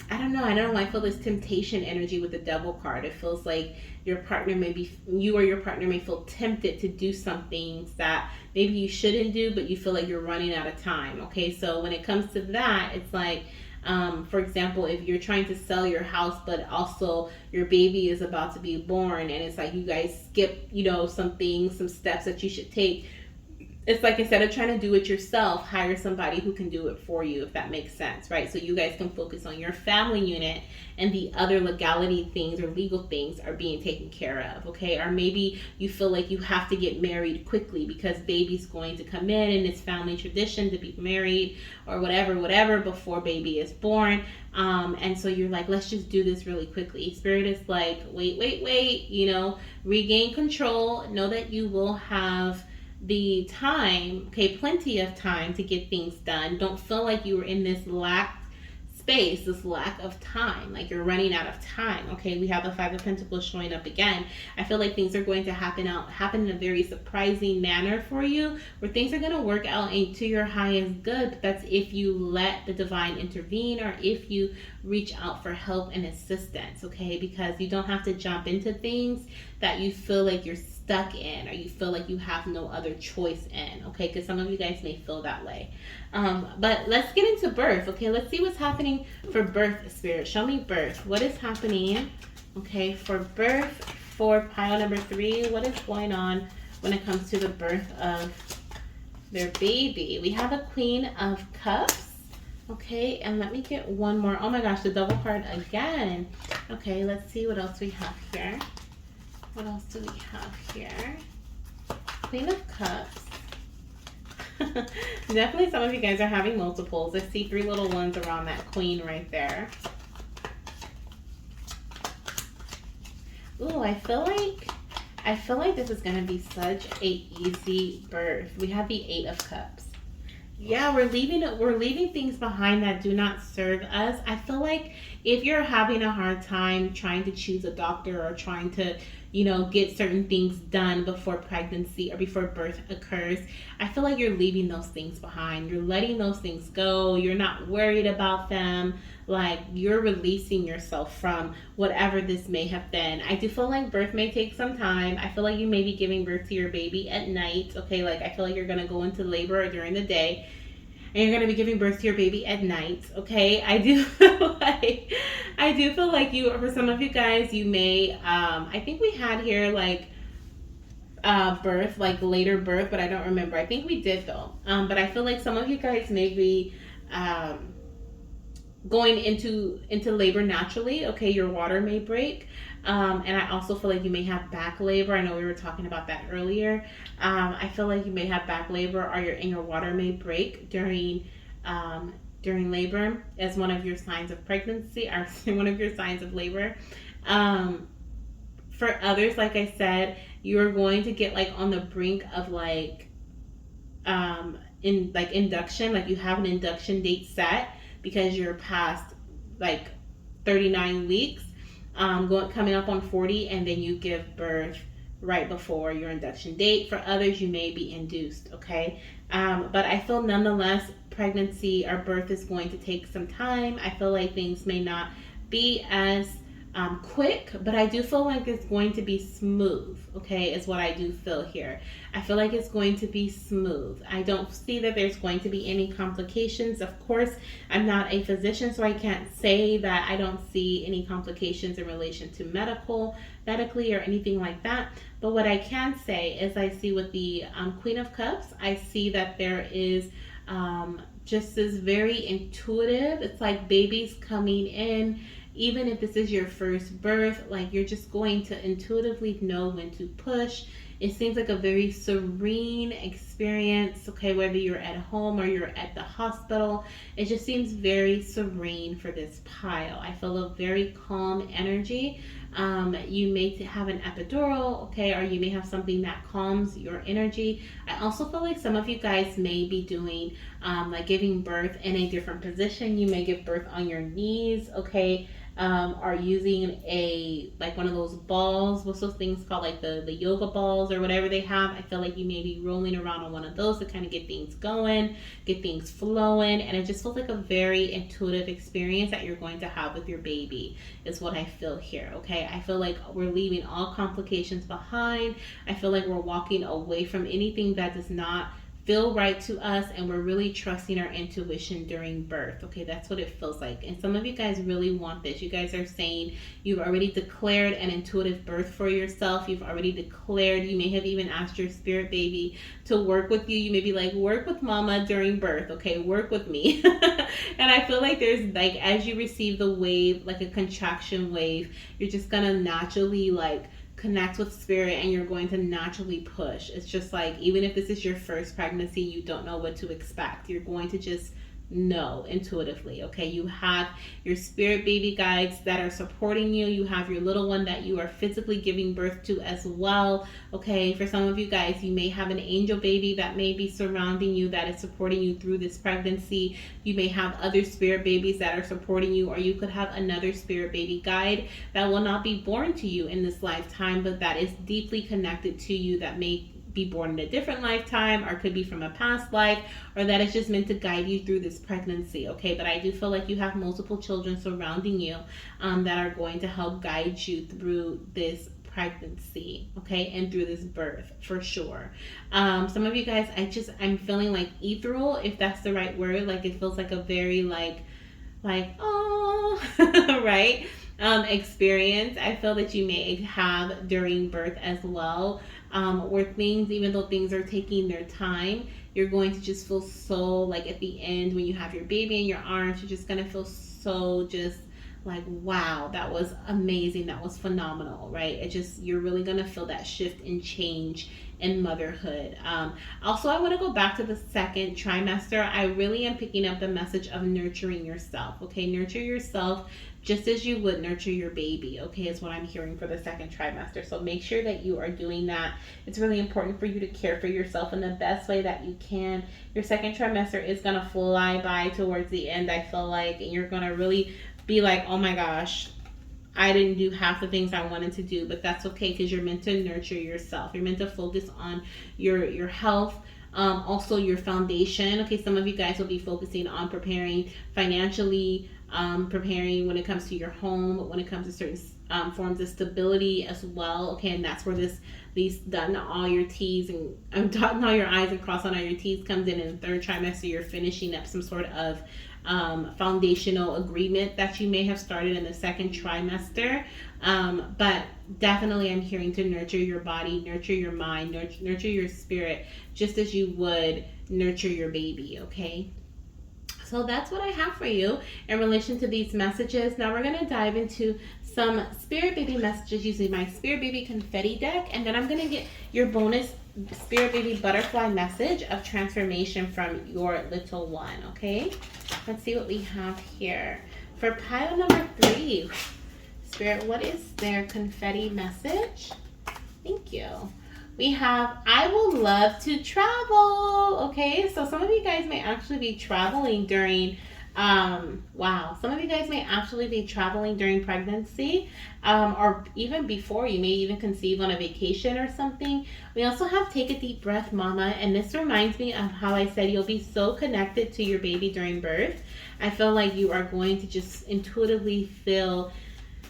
I don't know. I feel this temptation energy with the Devil card. It feels like your partner you or your partner may feel tempted to do some things that maybe you shouldn't do, but you feel like you're running out of time. Okay, so when it comes to that, it's like, for example, if you're trying to sell your house, but also your baby is about to be born, and it's like you guys skip, you know, some things, some steps that you should take. It's like, instead of trying to do it yourself, hire somebody who can do it for you, if that makes sense, right? So you guys can focus on your family unit, and the other legality things or legal things are being taken care of, okay? Or maybe you feel like you have to get married quickly because baby's going to come in and it's family tradition to be married or whatever before baby is born. And so you're like, let's just do this really quickly. Spirit is like, wait, you know, regain control. Know that you will have the time, okay, plenty of time to get things done. Don't feel like you were in this lack of time, like you're running out of time, okay? We have the Five of Pentacles showing up again. I feel like things are going to happen in a very surprising manner for you, where things are going to work out to your highest good. But that's if you let the divine intervene, or if you reach out for help and assistance, okay? Because you don't have to jump into things that you feel like you're stuck in, or you feel like you have no other choice in, okay? Because some of you guys may feel that way. But let's get into birth, okay? Let's see what's happening for birth, Spirit. Show me birth. What is happening, okay, for birth for pile number 3? What is going on when it comes to the birth of their baby? We have a Queen of Cups, okay? And let me get one more. Oh my gosh, the Devil card again. Okay, let's see what else we have here. What else do we have here? Queen of Cups. Definitely some of you guys are having multiples. I see 3 little ones around that queen right there. Ooh, I feel like this is gonna be such a easy birth. We have the 8 of Cups. Yeah, we're leaving things behind that do not serve us. I feel like if you're having a hard time trying to choose a doctor, or trying to, you know, get certain things done before pregnancy or before birth occurs, I feel like you're leaving those things behind. You're letting those things go. You're not worried about them. Like, you're releasing yourself from whatever this may have been. I do feel like birth may take some time. I feel like you may be giving birth to your baby at night, okay? Like, I feel like you're going to go into labor during the day, and you're going to be giving birth to your baby at night, okay? I do feel like you, for some of you guys, you may, I think we had here like birth, like later birth, but I don't remember. I think we did though. But I feel like some of you guys may be going into labor naturally, okay? Your water may break. And I also feel like you may have back labor. I know we were talking about that earlier. I feel like you may have back labor, or your water may break during labor as one of your signs of pregnancy, or one of your signs of labor. For others, like I said, you're going to get like on the brink of like induction, like you have an induction date set because you're past like 39 weeks. Coming up on 40, and then you give birth right before your induction date. For others, you may be induced, okay? But I feel nonetheless, pregnancy or birth is going to take some time. I feel like things may not be as quick, but I do feel like it's going to be smooth, okay, is what I do feel here. I feel like it's going to be smooth. I don't see that there's going to be any complications. Of course, I'm not a physician, so I can't say that I don't see any complications in relation to medically or anything like that. But what I can say is I see with the Queen of Cups, I see that there is just this very intuitive, it's like babies coming in even if this is your first birth, like you're just going to intuitively know when to push. It seems like a very serene experience, okay, whether you're at home or you're at the hospital. It just seems very serene for this pile. I feel a very calm energy. You may have an epidural, okay, or you may have something that calms your energy. I also feel like some of you guys may be doing like giving birth in a different position. You may give birth on your knees, okay, are using like one of those balls. What's those things called, like the yoga balls or whatever they have. I feel like you may be rolling around on one of those to kind of get things going, get things flowing, and it just feels like a very intuitive experience that you're going to have with your baby is what I feel here. Okay, I feel like we're leaving all complications behind. I feel like we're walking away from anything that does not feel right to us, and we're really trusting our intuition during birth. Okay, that's what it feels like. And some of you guys really want this. You guys are saying you've already declared an intuitive birth for yourself. You've already declared, you may have even asked your spirit baby to work with you. You may be like, work with mama during birth, okay, work with me. And I feel like there's like, as you receive the wave, like a contraction wave, you're just gonna naturally like connect with spirit, and you're going to naturally push. It's just like, even if this is your first pregnancy, you don't know what to expect, you're going to just know intuitively. Okay, you have your spirit baby guides that are supporting you. You have your little one that you are physically giving birth to as well. Okay, for some of you guys, you may have an angel baby that may be surrounding you, that is supporting you through this pregnancy. You may have other spirit babies that are supporting you, or you could have another spirit baby guide that will not be born to you in this lifetime, but that is deeply connected to you, that may be born in a different lifetime, or could be from a past life, or that is just meant to guide you through this pregnancy. Okay, but I do feel like you have multiple children surrounding you that are going to help guide you through this pregnancy, okay, and through this birth for sure. Some of you guys, I'm feeling like ethereal, if that's the right word. Like it feels like a very like oh right, experience I feel that you may have during birth as well, where things, even though things are taking their time, you're going to just feel so like at the end when you have your baby in your arms, you're just gonna feel so just like, wow, that was amazing, that was phenomenal, right? It just, you're really gonna feel that shift and change in motherhood. Also, I want to go back to the second trimester. I really am picking up the message of nurturing yourself. Okay, nurture yourself just as you would nurture your baby, okay, is what I'm hearing for the second trimester. So make sure that you are doing that. It's really important for you to care for yourself in the best way that you can. Your second trimester is gonna fly by towards the end, I feel like, and you're gonna really be like, oh my gosh, I didn't do half the things I wanted to do, but that's okay, because you're meant to nurture yourself. You're meant to focus on your health, also your foundation. Okay, some of you guys will be focusing on preparing financially, preparing when it comes to your home, when it comes to certain forms of stability as well. Okay, and that's where these dotting all your T's and dotting all your I's and crossing all your T's comes in the third trimester. You're finishing up some sort of foundational agreement that you may have started in the second trimester, but definitely I'm hearing to nurture your body, nurture your mind, nurture your spirit, just as you would nurture your baby. Okay, so that's what I have for you in relation to these messages. Now we're going to dive into some spirit baby messages using my spirit baby confetti deck, and then I'm going to get your bonus spirit baby butterfly message of transformation from your little one. Okay, let's see what we have here for pile number 3. Spirit, what is their confetti message? Thank you. We have, I will love to travel. Okay, so some of you guys may actually be traveling during some of you guys may actually be traveling during pregnancy, or even before. You may even conceive on a vacation or something. We also have take a deep breath, mama, and this reminds me of how I said you'll be so connected to your baby during birth. I feel like you are going to just intuitively feel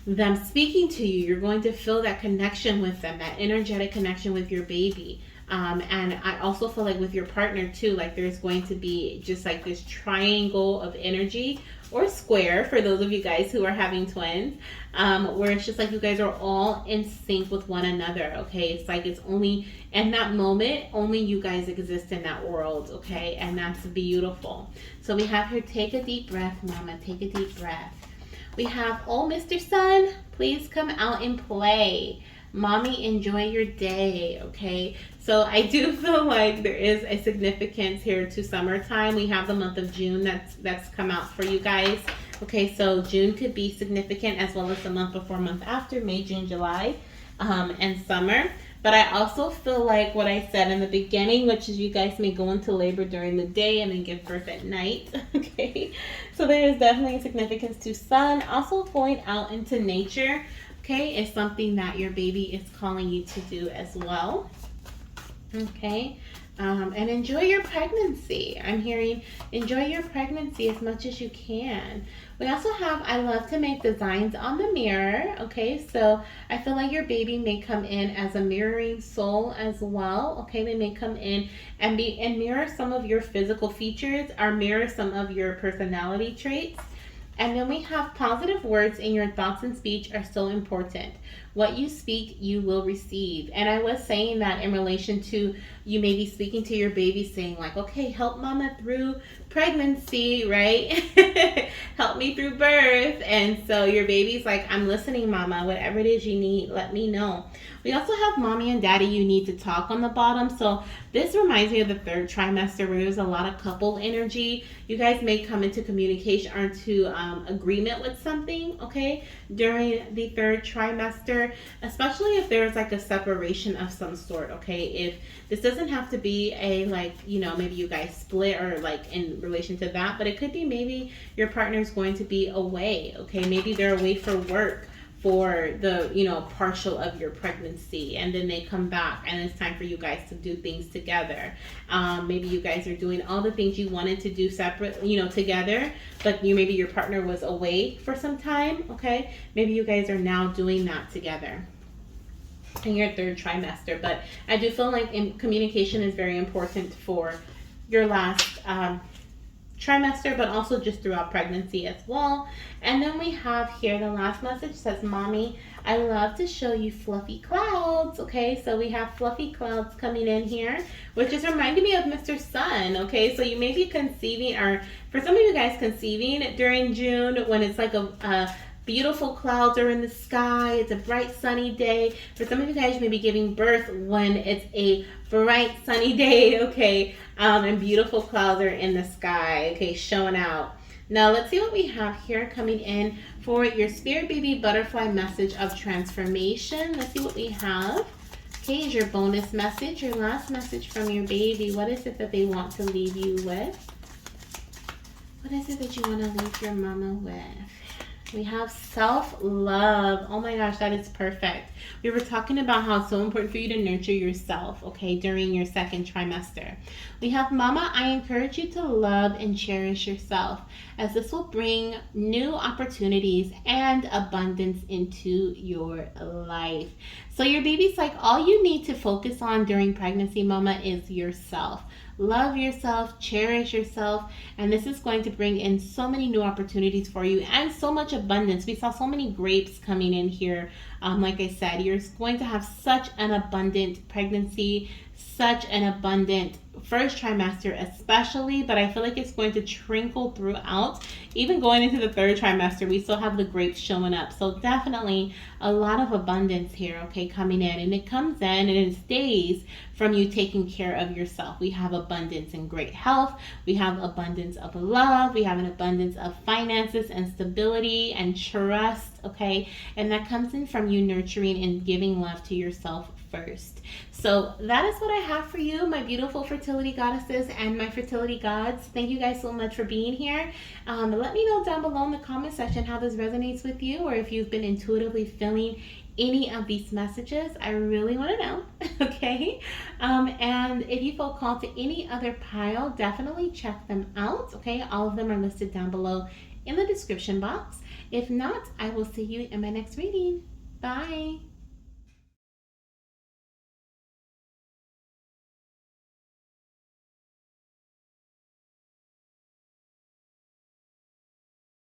them speaking to you. You're going to feel that connection with them, that energetic connection with your baby. And I also feel like with your partner too, like there's going to be just like this triangle of energy, or square for those of you guys who are having twins, where it's just like you guys are all in sync with one another. Okay, it's like it's only in that moment, only you guys exist in that world. Okay, and that's beautiful. So we have here, take a deep breath, mama, take a deep breath. We have, oh, Mr. Sun, please come out and play. Mommy, enjoy your day, okay? So I do feel like there is a significance here to summertime. We have the month of June that's come out for you guys. Okay, so June could be significant as well as the month before, month after, May, June, July, and summer. But I also feel like what I said in the beginning, which is you guys may go into labor during the day and then give birth at night. Okay, so there is definitely significance to sun. Also going out into nature, okay, is something that your baby is calling you to do as well. Okay, and enjoy your pregnancy. I'm hearing enjoy your pregnancy as much as you can. We also have, I love to make designs on the mirror. Okay, so I feel like your baby may come in as a mirroring soul as well. Okay, they may come in and mirror some of your physical features or mirror some of your personality traits. And then we have positive words in your thoughts and speech are so important. What you speak, you will receive. And I was saying that in relation to you may be speaking to your baby saying like, okay, help mama through pregnancy, right? Help me through birth. And so your baby's like, I'm listening, mama. Whatever it is you need, let me know. We also have mommy and daddy, you need to talk on the bottom. So this reminds me of the third trimester where there's a lot of couple energy. You guys may come into communication or to agreement with something, okay, during the third trimester, especially if there's like a separation of some sort, okay? If this doesn't have to be a like, you know, maybe you guys split or like in relation to that, but it could be maybe your partner's going to be away, okay? Maybe they're away for work for the, you know, partial of your pregnancy, and then they come back and it's time for you guys to do things together. Maybe you guys are doing all the things you wanted to do separate, you know, together, but maybe your partner was away for some time, okay? Maybe you guys are now doing that together in your third trimester. But I do feel like communication is very important for your last trimester, but also just throughout pregnancy as well. And then we have here the last message says, mommy, I love to show you fluffy clouds. Okay, so we have fluffy clouds coming in here, which is reminding me of Mr. Sun. Okay, so you may be conceiving, or for some of you guys conceiving during June when it's like a beautiful clouds are in the sky. It's a bright sunny day. For some of you guys, you may be giving birth when it's a bright sunny day, okay, and beautiful clouds are in the sky, okay, showing out. Now let's see what we have here coming in for your spirit baby butterfly message of transformation. Let's see what we have. Okay, is your bonus message, your last message from your baby. What is it that they want to leave you with? What is it that you want to leave your mama with? We have self-love. Oh my gosh, that is perfect. We were talking about how it's so important for you to nurture yourself, okay, during your second trimester. We have, mama, I encourage you to love and cherish yourself, as this will bring new opportunities and abundance into your life. So your baby's like, all you need to focus on during pregnancy, mama, is yourself. Love yourself, cherish yourself, and this is going to bring in so many new opportunities for you and so much abundance. We saw so many grapes coming in here. Like I said, you're going to have such an abundant pregnancy, such an abundant first trimester especially, but I feel like it's going to trickle throughout. Even going into the third trimester, we still have the grapes showing up. So definitely a lot of abundance here, okay, coming in. And it comes in and it stays from you taking care of yourself. We have abundance in great health. We have abundance of love. We have an abundance of finances and stability and trust, okay? And that comes in from you nurturing and giving love to yourself first. So that is what I have for you, my beautiful fertility goddesses and my fertility gods. Thank you guys so much for being here. Let me know down below in the comment section how this resonates with you, or if you've been intuitively feeling any of these messages. I really want to know. Okay, and if you feel called to any other pile, definitely check them out. Okay, all of them are listed down below in the description box. If not, I will see you in my next reading. Bye.